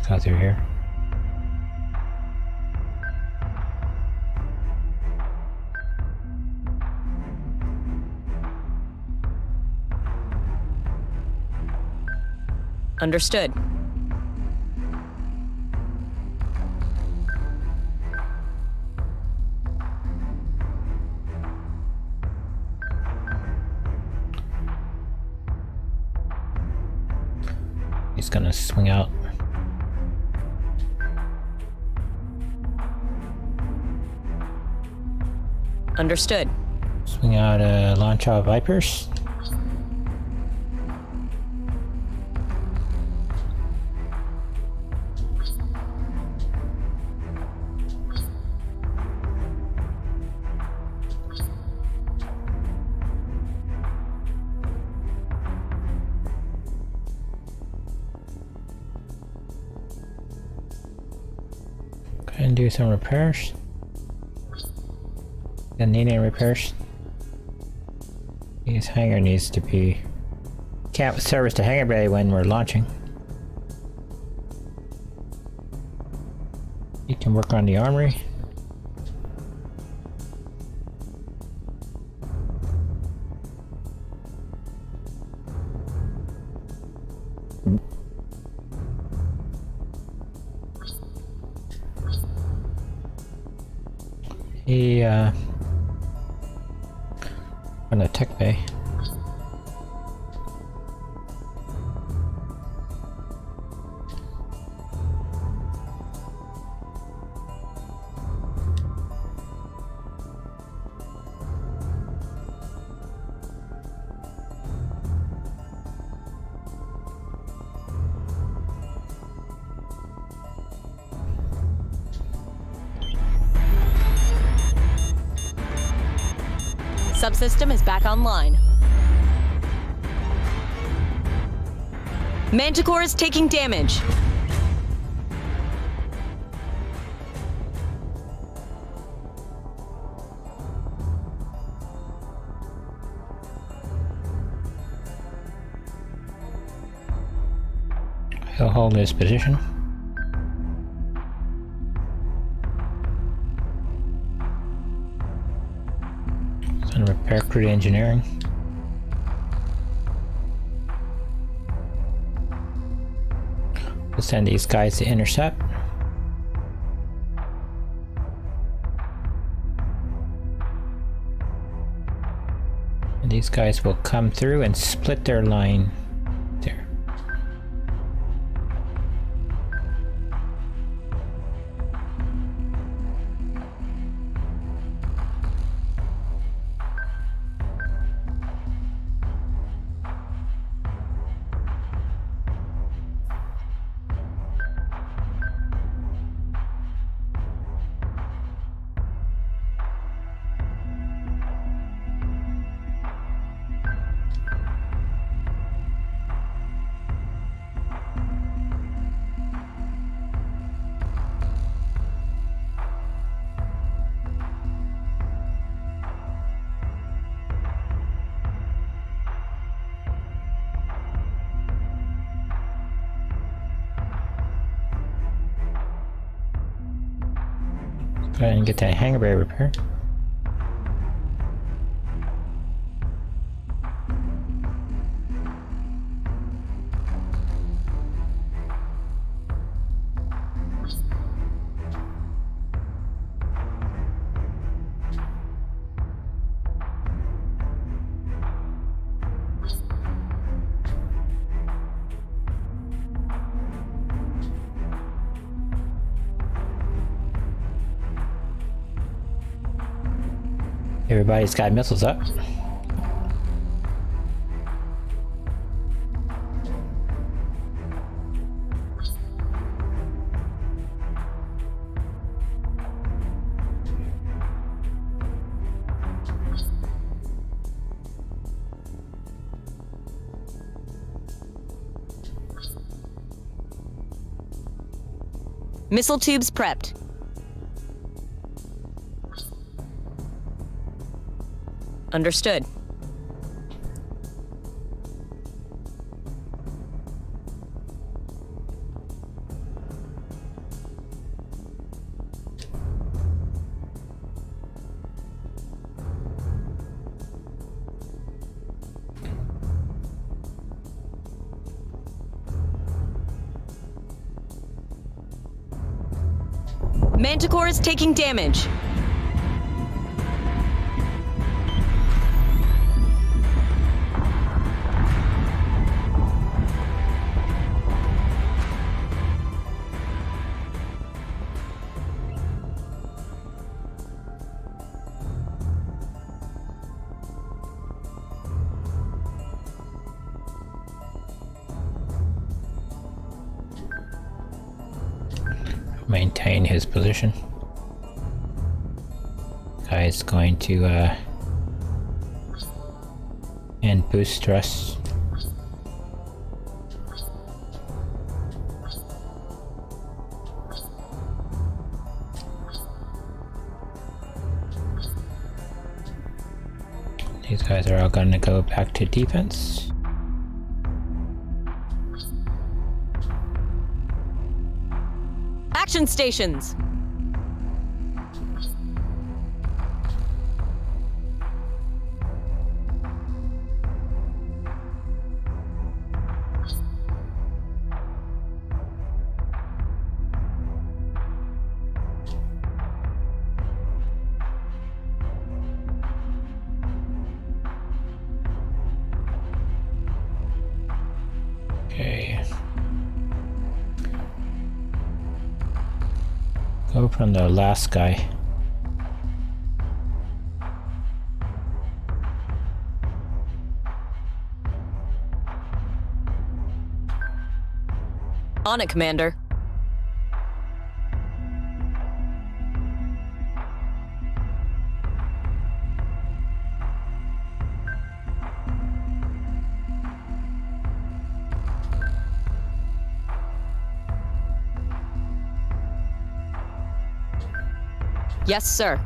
Check out through here. Understood. He's gonna swing out. Understood. Swing out a launch out Vipers. And do some repairs. Gonna need any repairs. This hangar needs to be... Can't service the hangar bay when we're launching. You can work on the armory. On the tech bay. Subsystem is back online. Manticore is taking damage. He'll hold this position. And repair crude engineering. We'll send these guys to intercept. And these guys will come through and split their line there. Go ahead and get that hangar bay repaired. Everybody's got missiles up. Missile tubes prepped. Understood. Manticore is taking damage. Maintain his position. Guy's going to and boost us. These guys are all going to go back to defense. Action stations. Okay. Go from the last guy. On it, Commander. Yes, sir.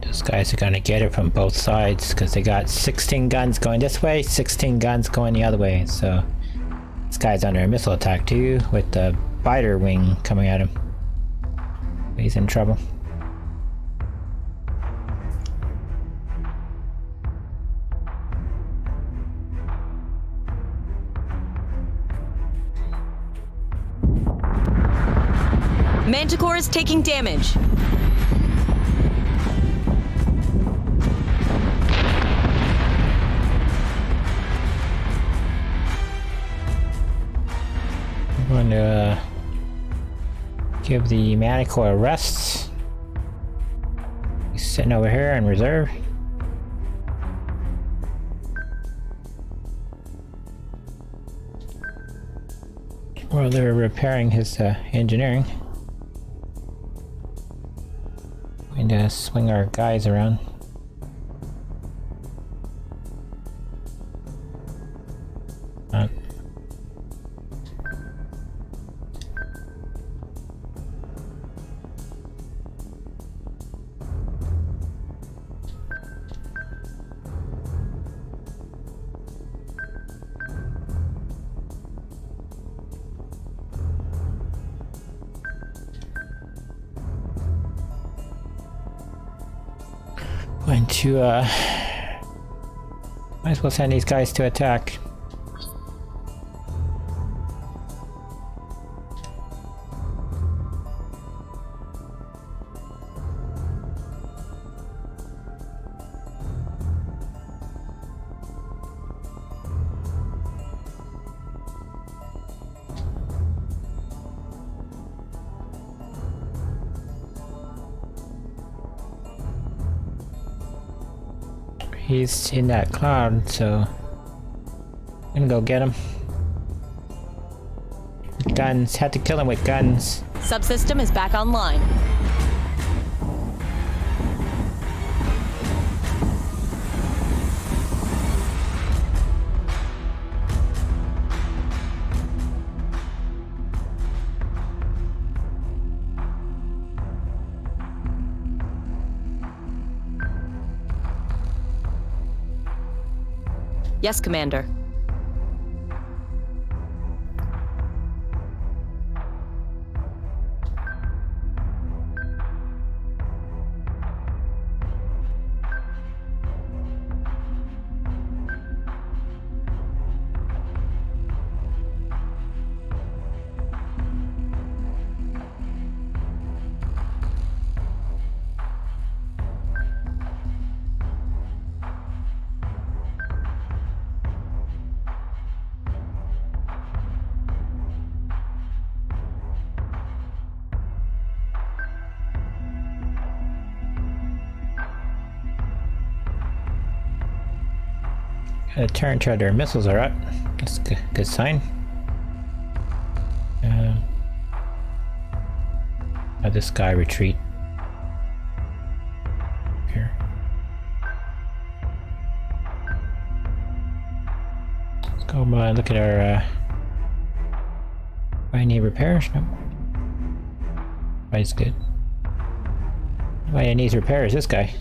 Those guys are gonna get it from both sides because they got 16 guns going this way, 16 guns going the other way. So this guy's under a missile attack too, with the biter wing coming at him. He's in trouble. Manticore is taking damage. I'm going to give the Manticore a rest. He's sitting over here in reserve. While they're repairing his engineering. Going to swing our guys around. Going to might as well send these guys to attack. He's in that cloud, so I'm gonna go get him. Guns, had to kill him with guns. Subsystem is back online. Yes, Commander. Turn to their missiles are up. That's a good sign. Have this guy retreat. Here. Let's go look at our I need repairs? Nope. That's good. Nobody needs repairs, this guy.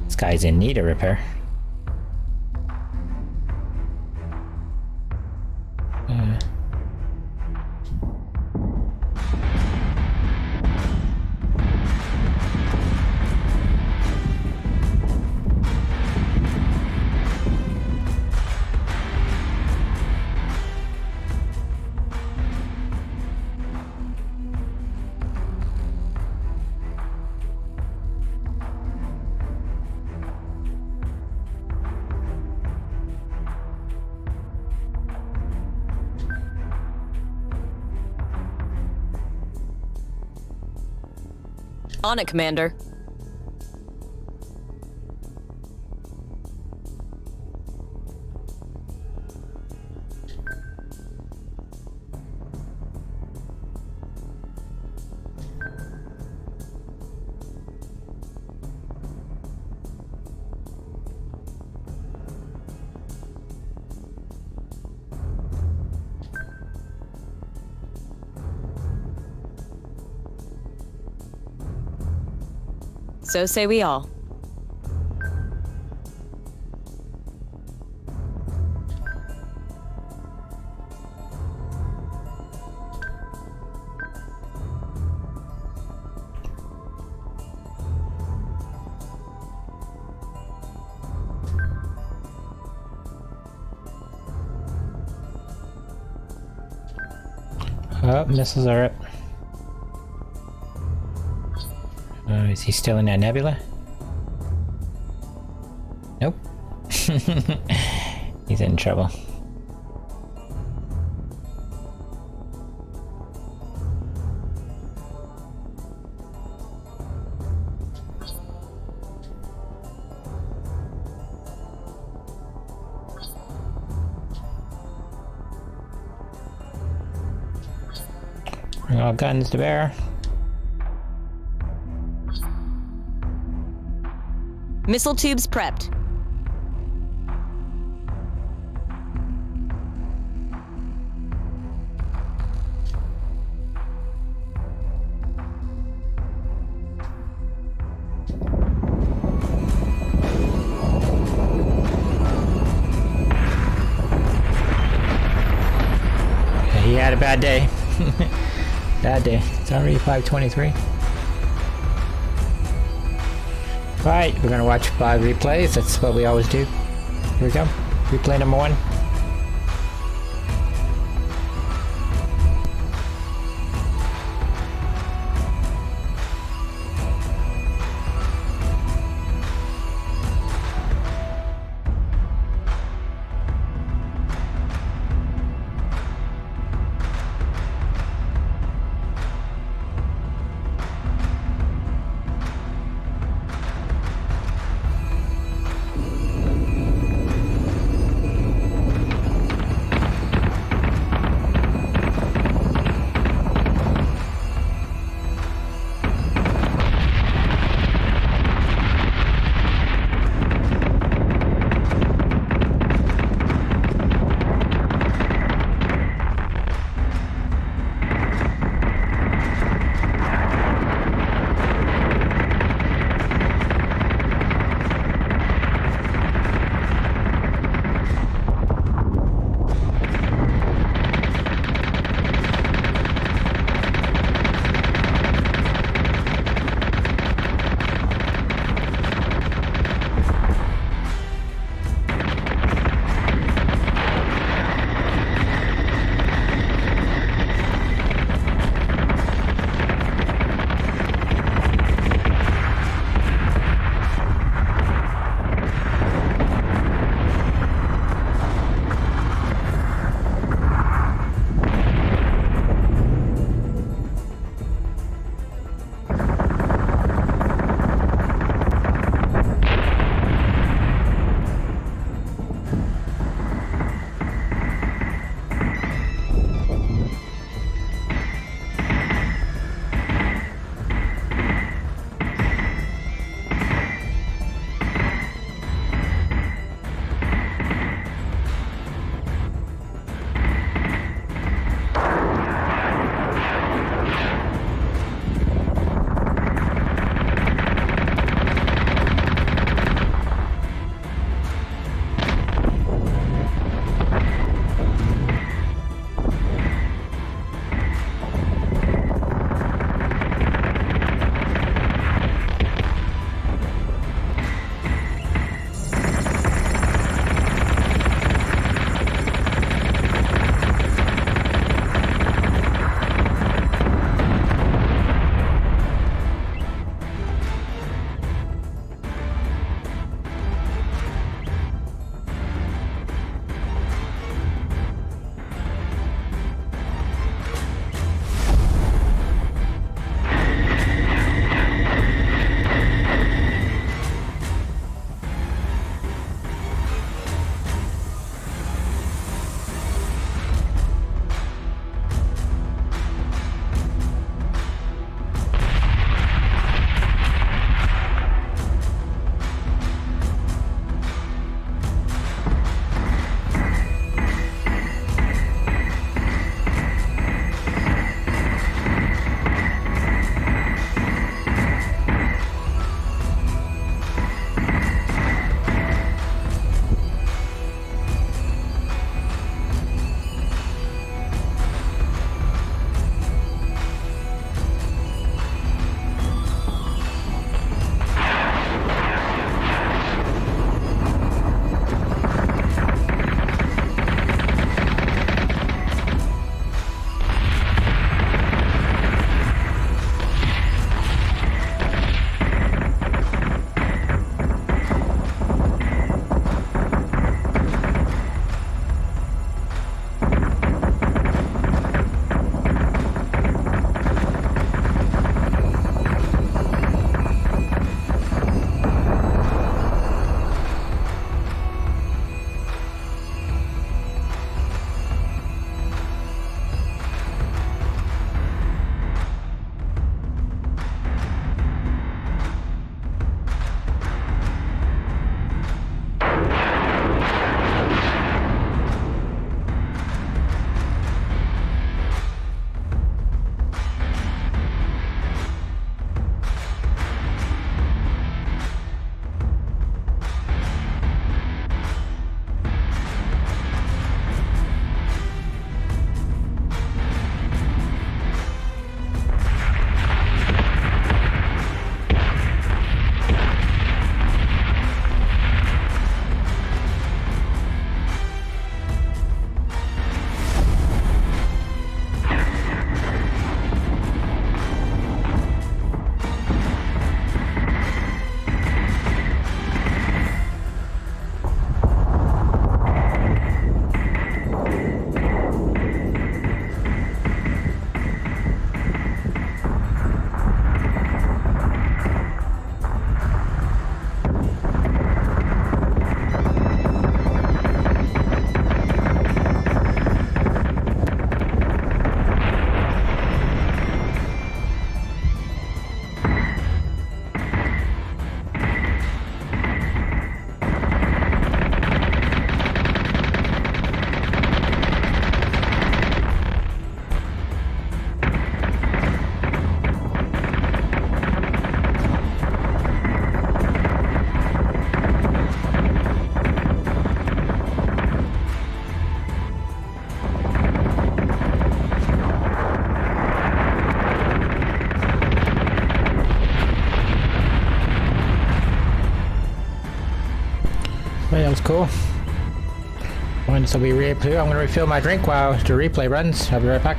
This guy's in need of repair. On it, Commander. So say we all. Oh, missiles are up. Is he still in that nebula? Nope. He's in trouble. Bring all guns to bear. Missile tubes prepped. He had a bad day. Bad day. It's already 5:23. Right, we're gonna watch 5 replays. That's what we always do. Here we go. Replay number 1. that was cool. When this will be replay. I'm gonna refill my drink while the replay runs. I'll be right back.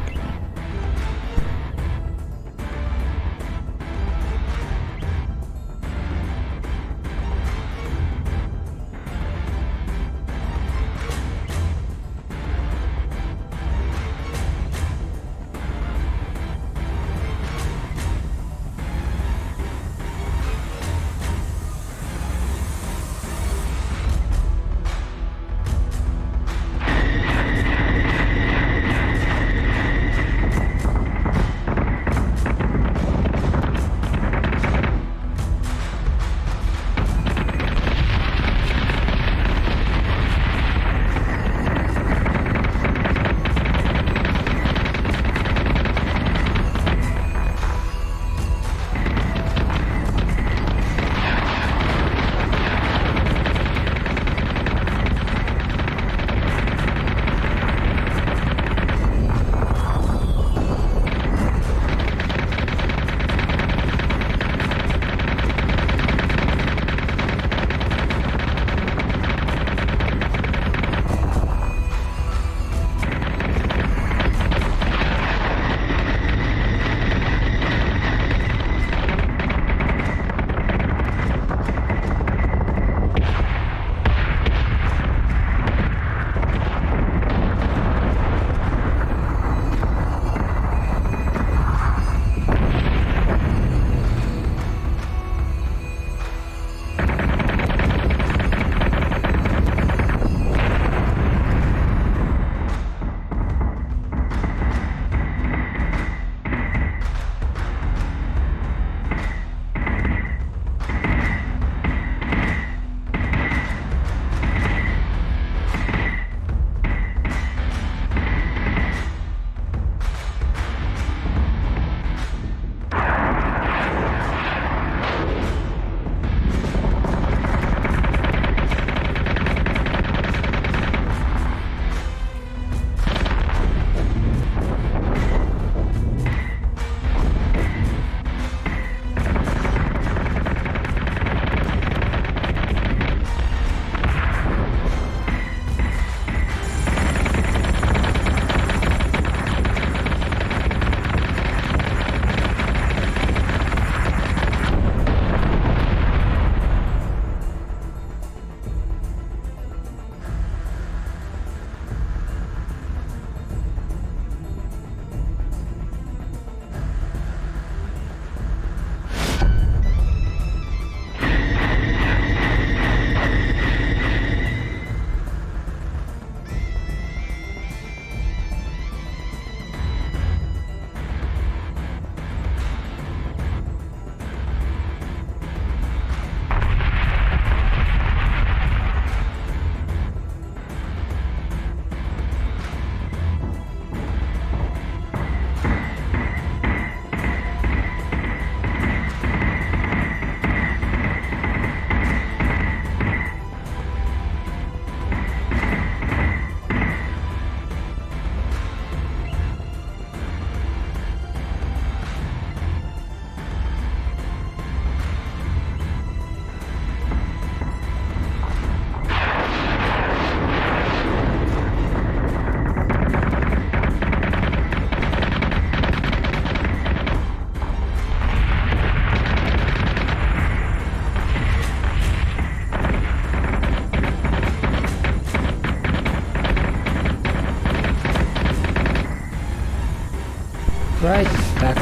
Right, back.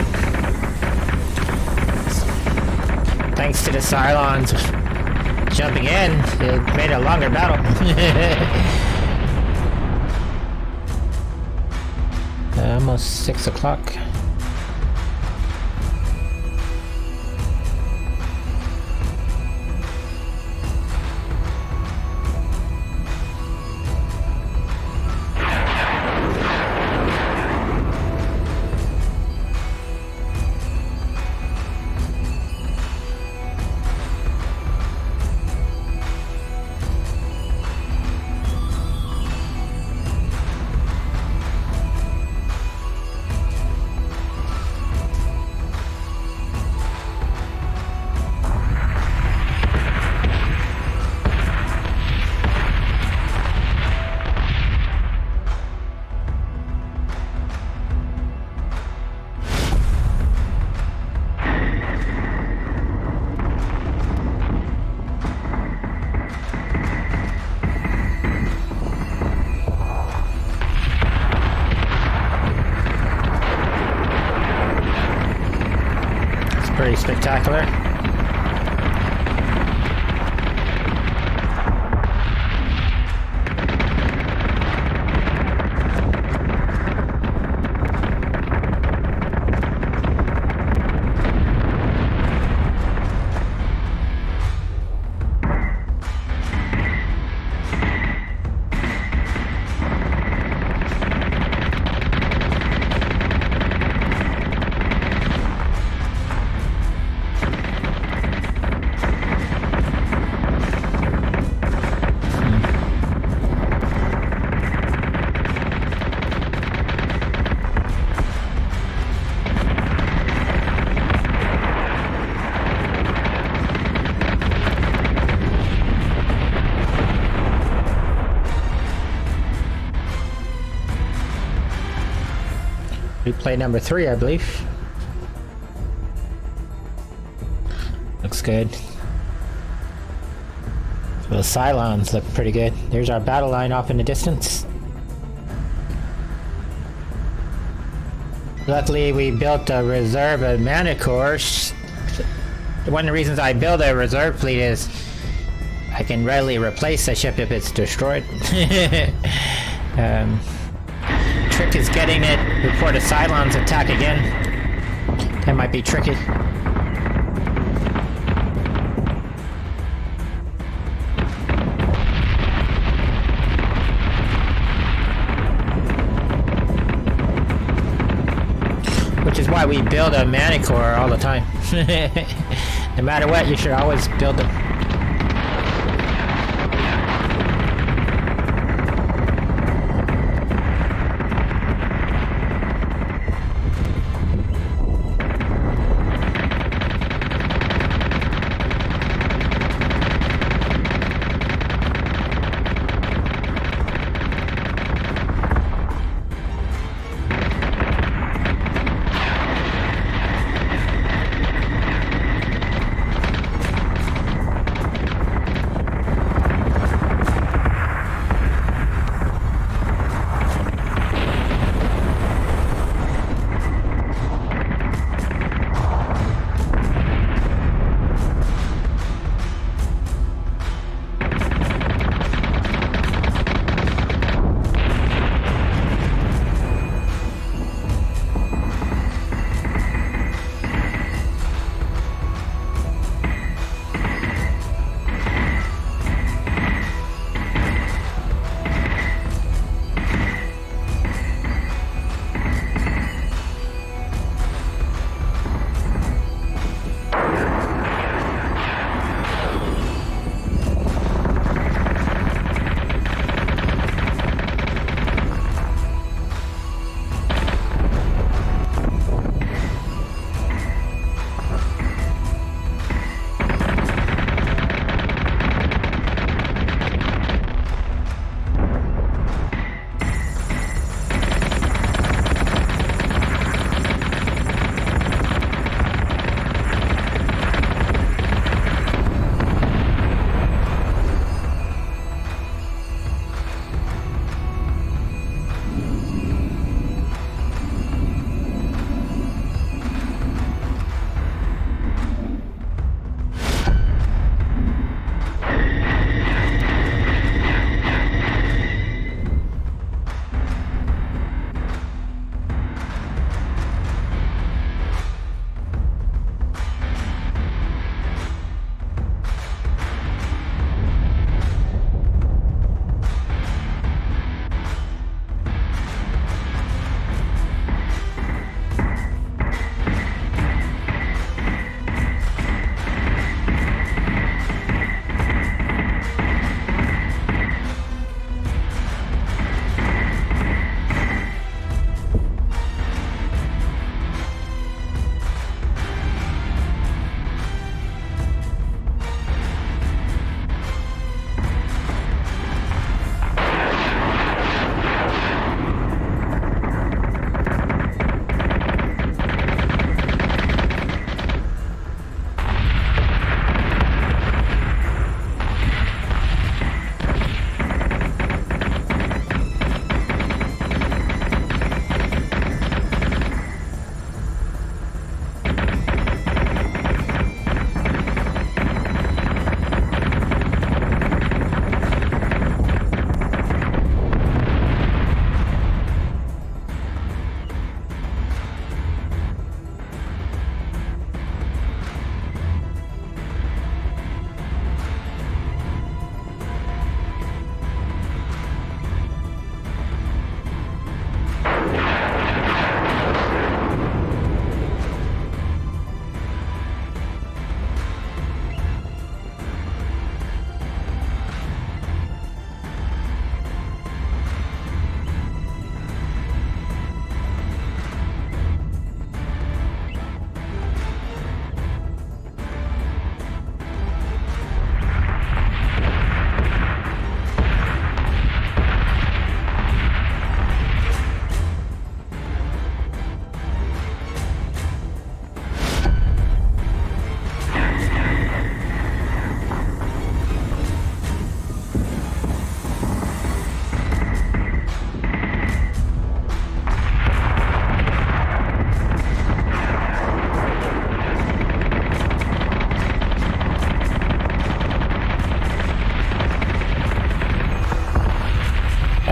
Thanks to the Cylons jumping in, it made a longer battle. Almost 6 o'clock. pretty spectacular. Replay number 3, I believe. Looks good. The Cylons look pretty good. There's our battle line off in the distance. Luckily, we built a reserve of Manticores. One of the reasons I build a reserve fleet is I can readily replace a ship if it's destroyed. Trick is getting it before the Cylons attack again. That might be tricky. Which is why we build a Manticore all the time. No matter what, you should always build them.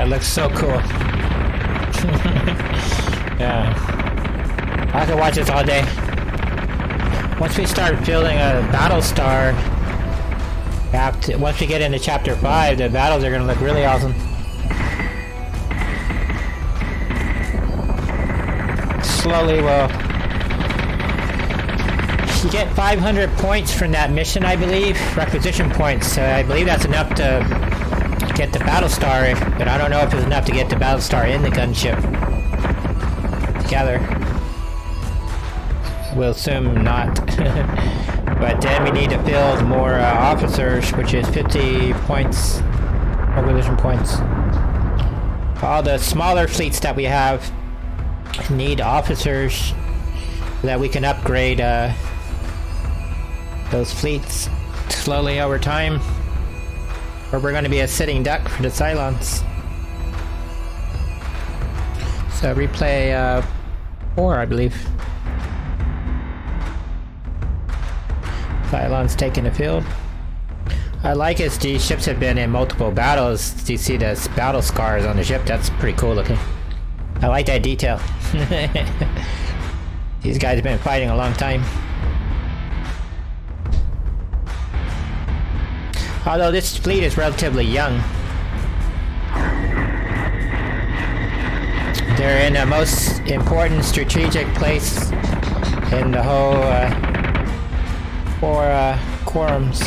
it looks so cool. Yeah. I could watch this all day. Once we start building a battle star, once we get into chapter 5, the battles are going to look really awesome. Slowly we'll... You get 500 points from that mission, I believe. Requisition points. I believe that's enough to get the battle star, but I don't know if it's enough to get the battle star in the gunship together. We'll assume not. But then we need to build more officers, which is 50 points, requisition points. All the smaller fleets that we have need officers so that we can upgrade those fleets slowly over time, or we're going to be a sitting duck for the Cylons. So replay 4, I believe. Cylons taking the field. I like as these ships have been in multiple battles. Do you see the battle scars on the ship? That's pretty cool looking. I like that detail. These guys have been fighting a long time. Although this fleet is relatively young. They're in the most important strategic place in the whole for quorums.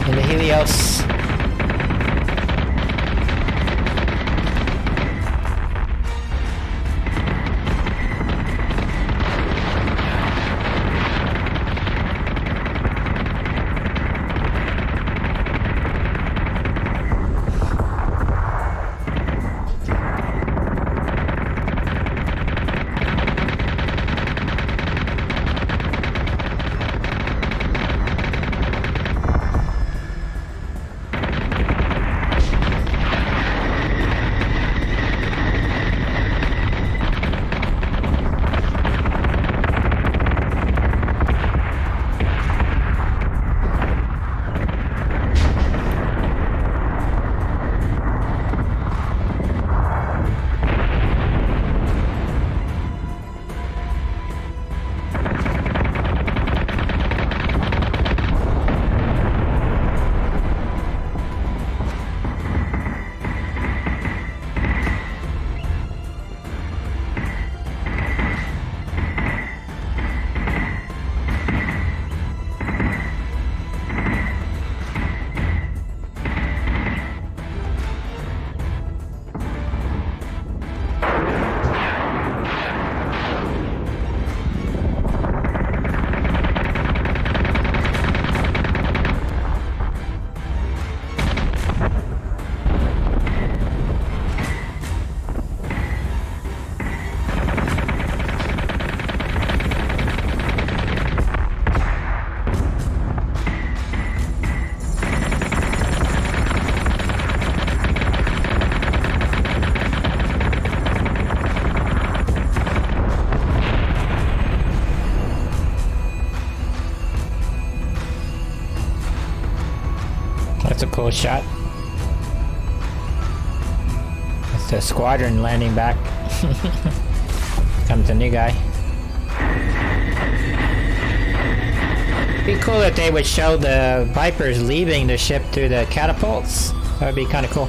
In the Helios. That's a cool shot. That's the squadron landing back. Comes a new guy. Be cool if they would show the Vipers leaving the ship through the catapults. That would be kind of cool.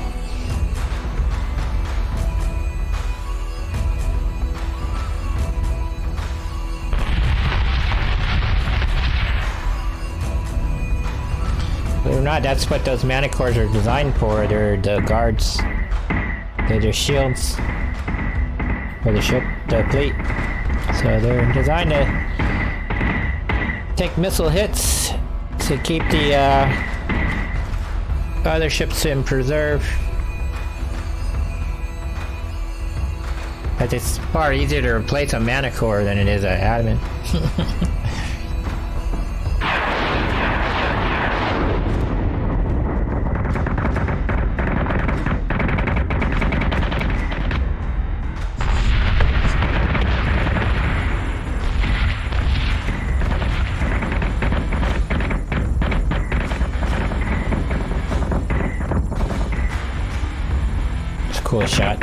Believe it or not, that's what those manticores are designed for. They're the guards. They're the shields for the ship, the fleet. So they're designed to take missile hits to keep the other ships in preserve. But it's far easier to replace a manicore than it is an adamant. coolest shot.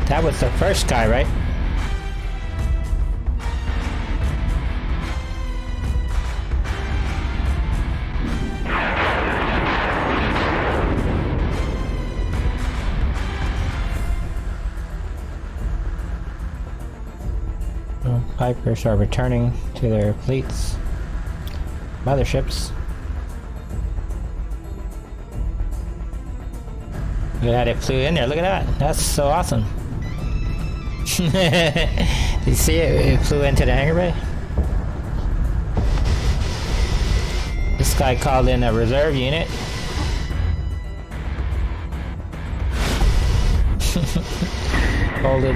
That was the first guy, right? Pipers are returning to their fleets. Motherships. Look at that, it flew in there. Look at that. That's so awesome. Did you see it? It flew into the hangar bay. This guy called in a reserve unit. Folded.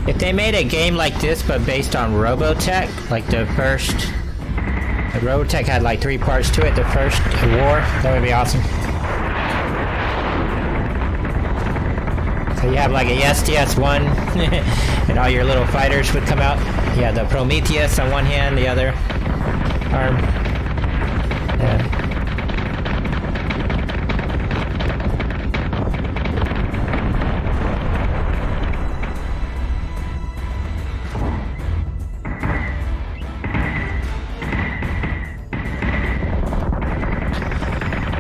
If they made a game like this but based on Robotech, like the Robotech had like 3 parts to it, the first war, that would be awesome. So you have like a STS-1 and all your little fighters would come out. You have the Prometheus on one hand, the other arm. Yeah.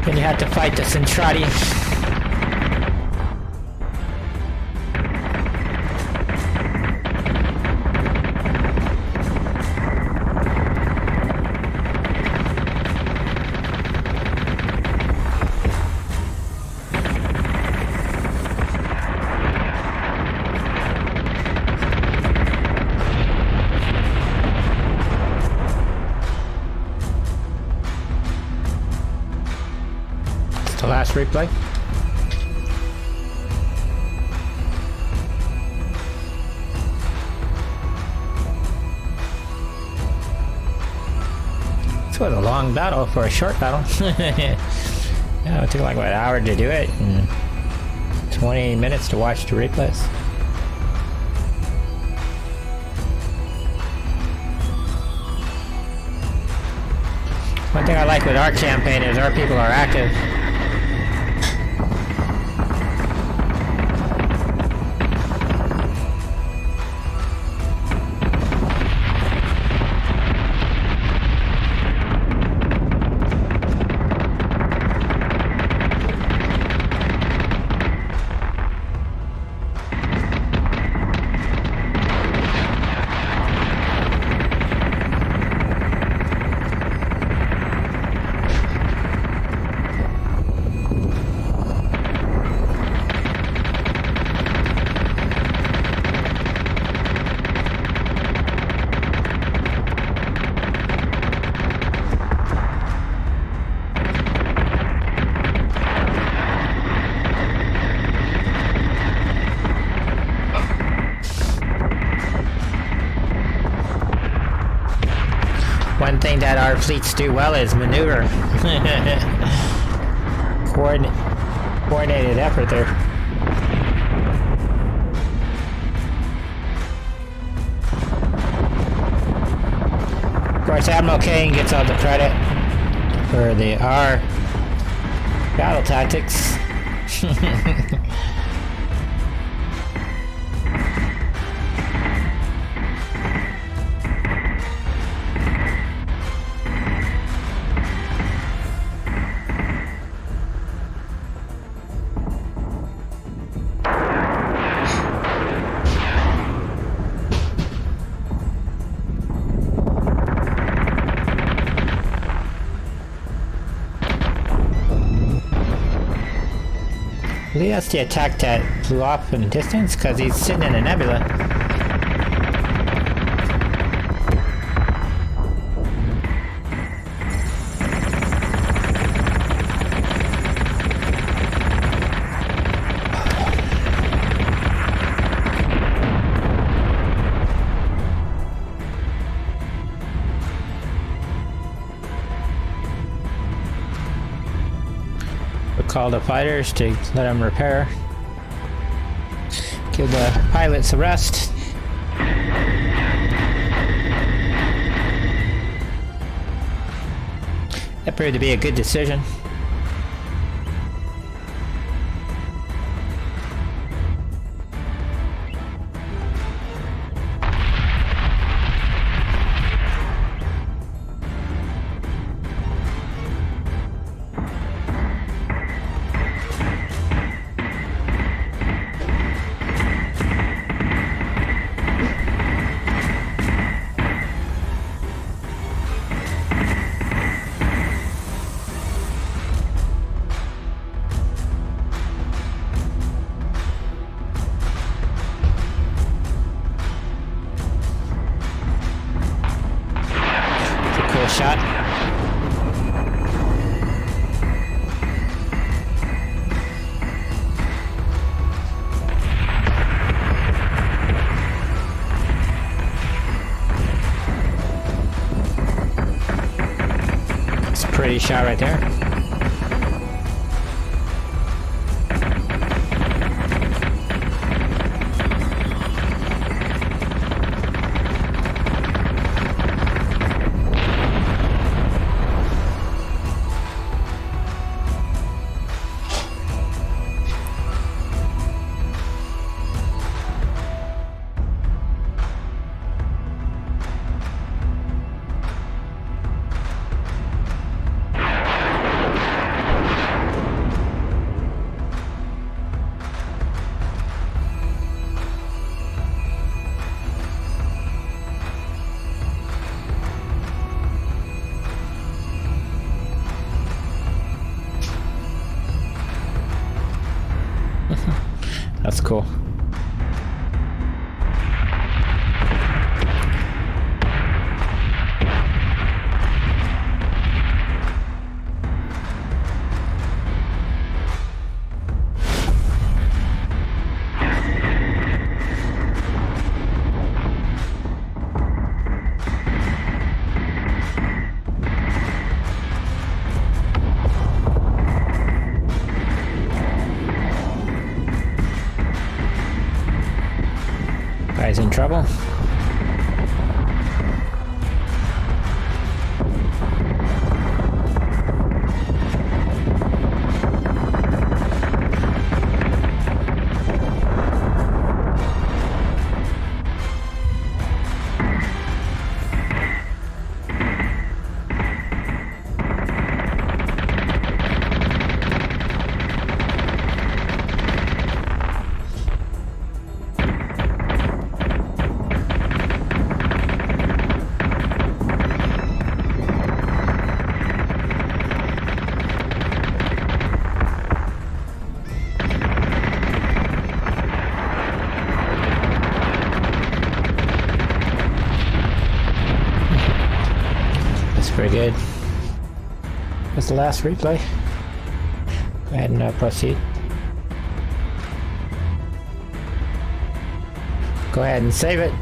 Then you have to fight the Centrati. The last replay. This was a long battle for a short battle. Yeah, it took like what, an hour to do it and 20 minutes to watch the replays. One thing I like with our campaign is our people are active. One thing that our fleets do well is maneuver. Coordinated effort there. Of course, Admiral Kane gets all the credit for our battle tactics. I believe that's the attack that flew off in the distance because he's sitting in a nebula. call the fighters to let them repair. Give the pilots a rest. That proved to be a good decision. Shot. It's a pretty shot right there. That's cool. Guy's in trouble. Pretty good. That's the last replay. Go ahead and proceed. Go ahead and save it.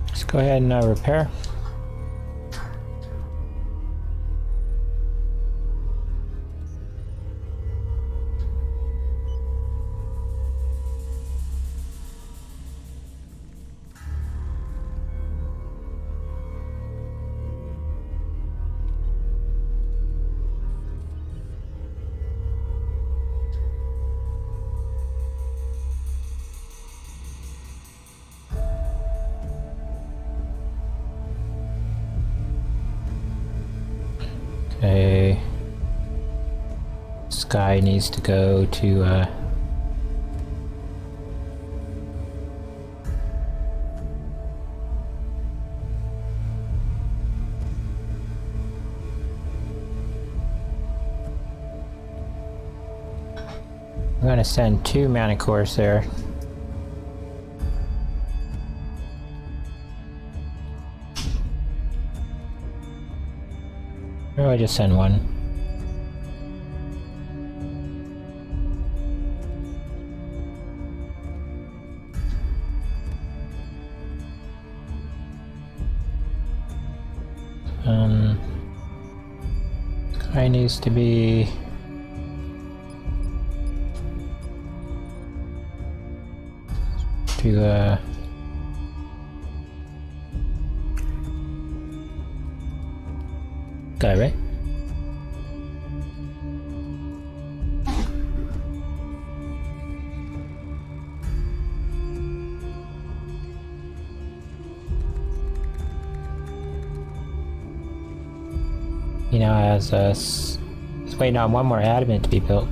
Let's go ahead and repair. guy needs to go to I'm gonna send 2 Manicores there. Or I just send 1. Guy needs to be to guy, right? He now has us. He's waiting on 1 more adamant to be built.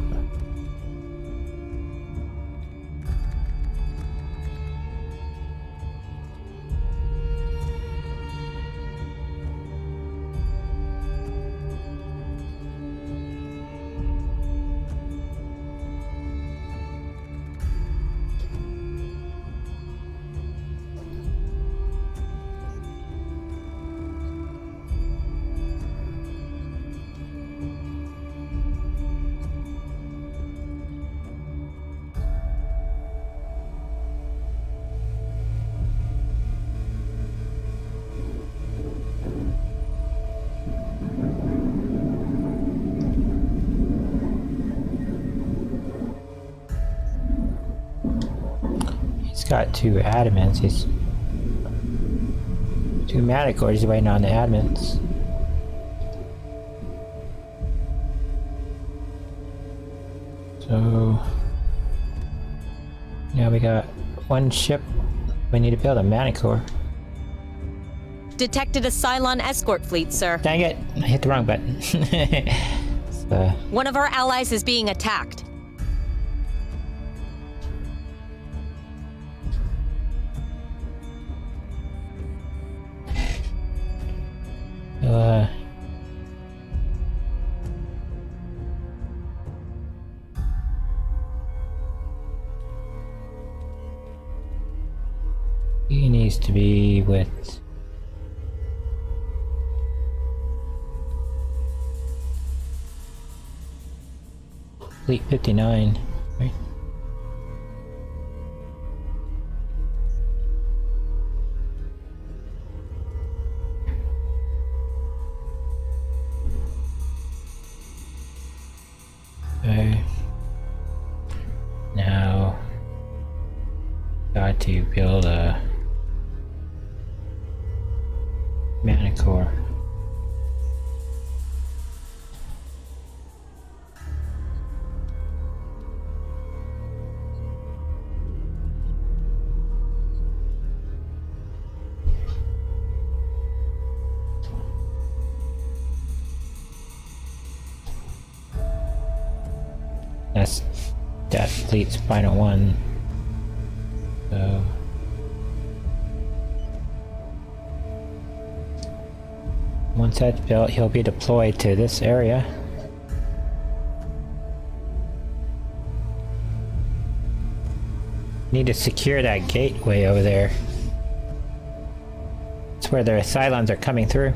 He's got 2 adamants. He's 2 Manicores. He's waiting on the adamants. So now we got 1 ship. We need to build a Manicore. Detected a Cylon escort fleet, sir. Dang it! I hit the wrong button. So, One of our allies is being attacked. he needs to be with Fleet 59, right? Okay. Now, got to build a Manicore. That's that fleet's final one. So once that's built, he'll be deployed to this area. Need to secure that gateway over there. It's where the Cylons are coming through.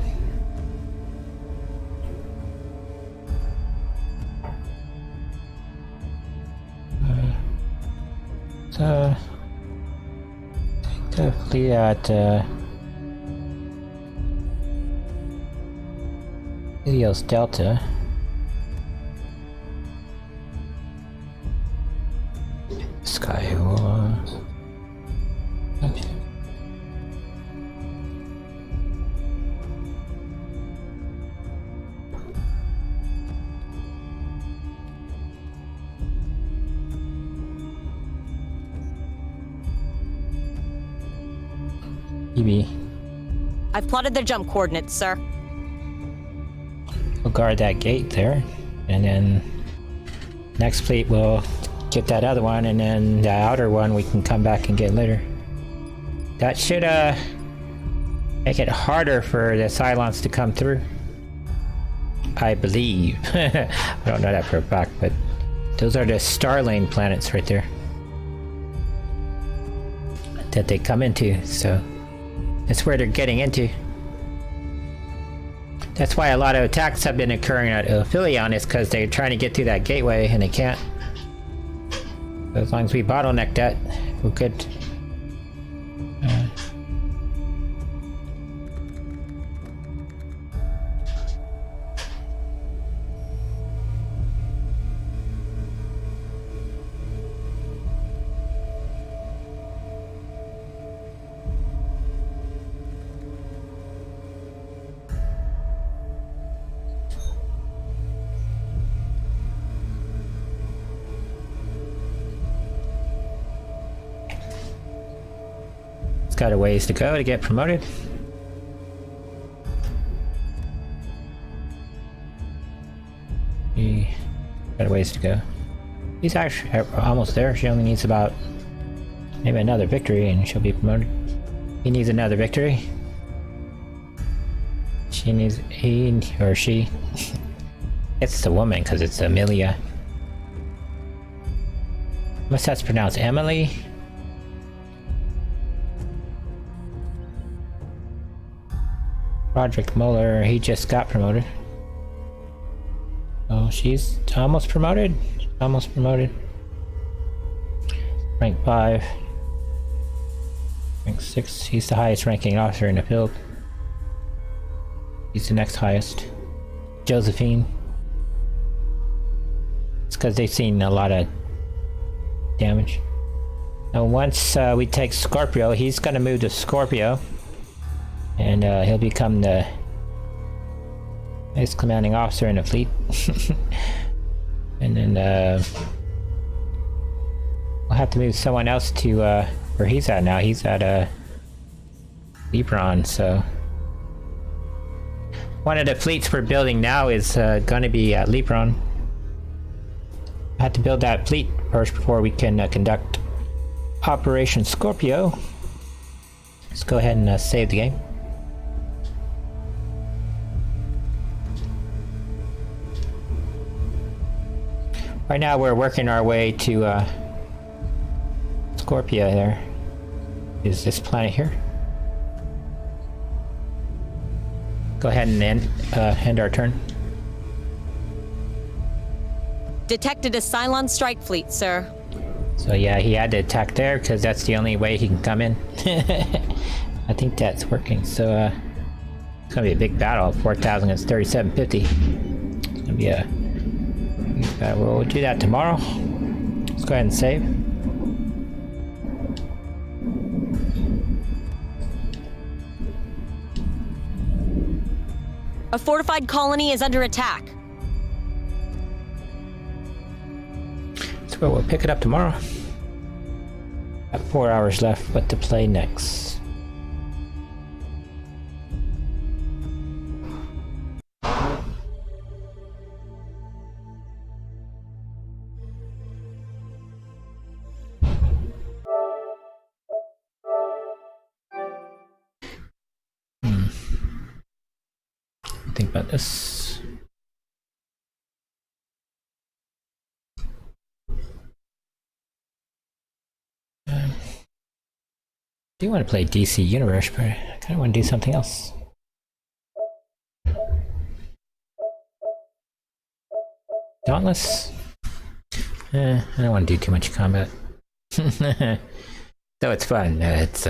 So take the fleet at Helios Delta. Skyward. Okay. EB. I've plotted the jump coordinates, sir. We'll guard that gate there, and then Next fleet will get that other one, and then the outer one we can come back and get later. That should make it harder for the Cylons to come through. I believe. I don't know that for a fact, but those are the Starlane planets right there that they come into, so that's where they're getting into. That's why a lot of attacks have been occurring at Ophelion, is because they're trying to get through that gateway and they can't. So as long as we bottleneck that, we're good. It's got a ways to go to get promoted. He got a ways to go. He's actually almost there. She only needs about maybe another victory and she'll be promoted. He needs another victory. She needs, he or she. It's the woman because it's Amelia. Unless that's pronounced Emily. Roderick Muller, he just got promoted. Oh, she's almost promoted. Almost promoted. Rank 5. Rank 6. He's the highest ranking officer in the field. He's the next highest. Josephine. It's because they've seen a lot of damage. Now once we take Scorpio, he's gonna move to Scorpio. And he'll become the highest commanding officer in the fleet. And then we'll have to move someone else to where he's at now. He's at Libron, so one of the fleets we're building now is gonna be at Libron. I have to build that fleet first before we can conduct Operation Scorpio. Let's go ahead and save the game. Right now we're working our way to Scorpio. There is this planet here. Go ahead and end our turn. Detected a Cylon strike fleet, sir. So yeah, he had to attack there because that's the only way he can come in. I think that's working. So it's gonna be a big battle. 4,000 against 3,750. It's gonna be a. We'll do that tomorrow. Let's go ahead and save. A fortified colony is under attack. So we'll pick it up tomorrow. Got 4 hours left. What to play next? Think about this. I do want to play DC Universe, but I kind of want to do something else. Dauntless? I don't want to do too much combat. Though it's fun. It's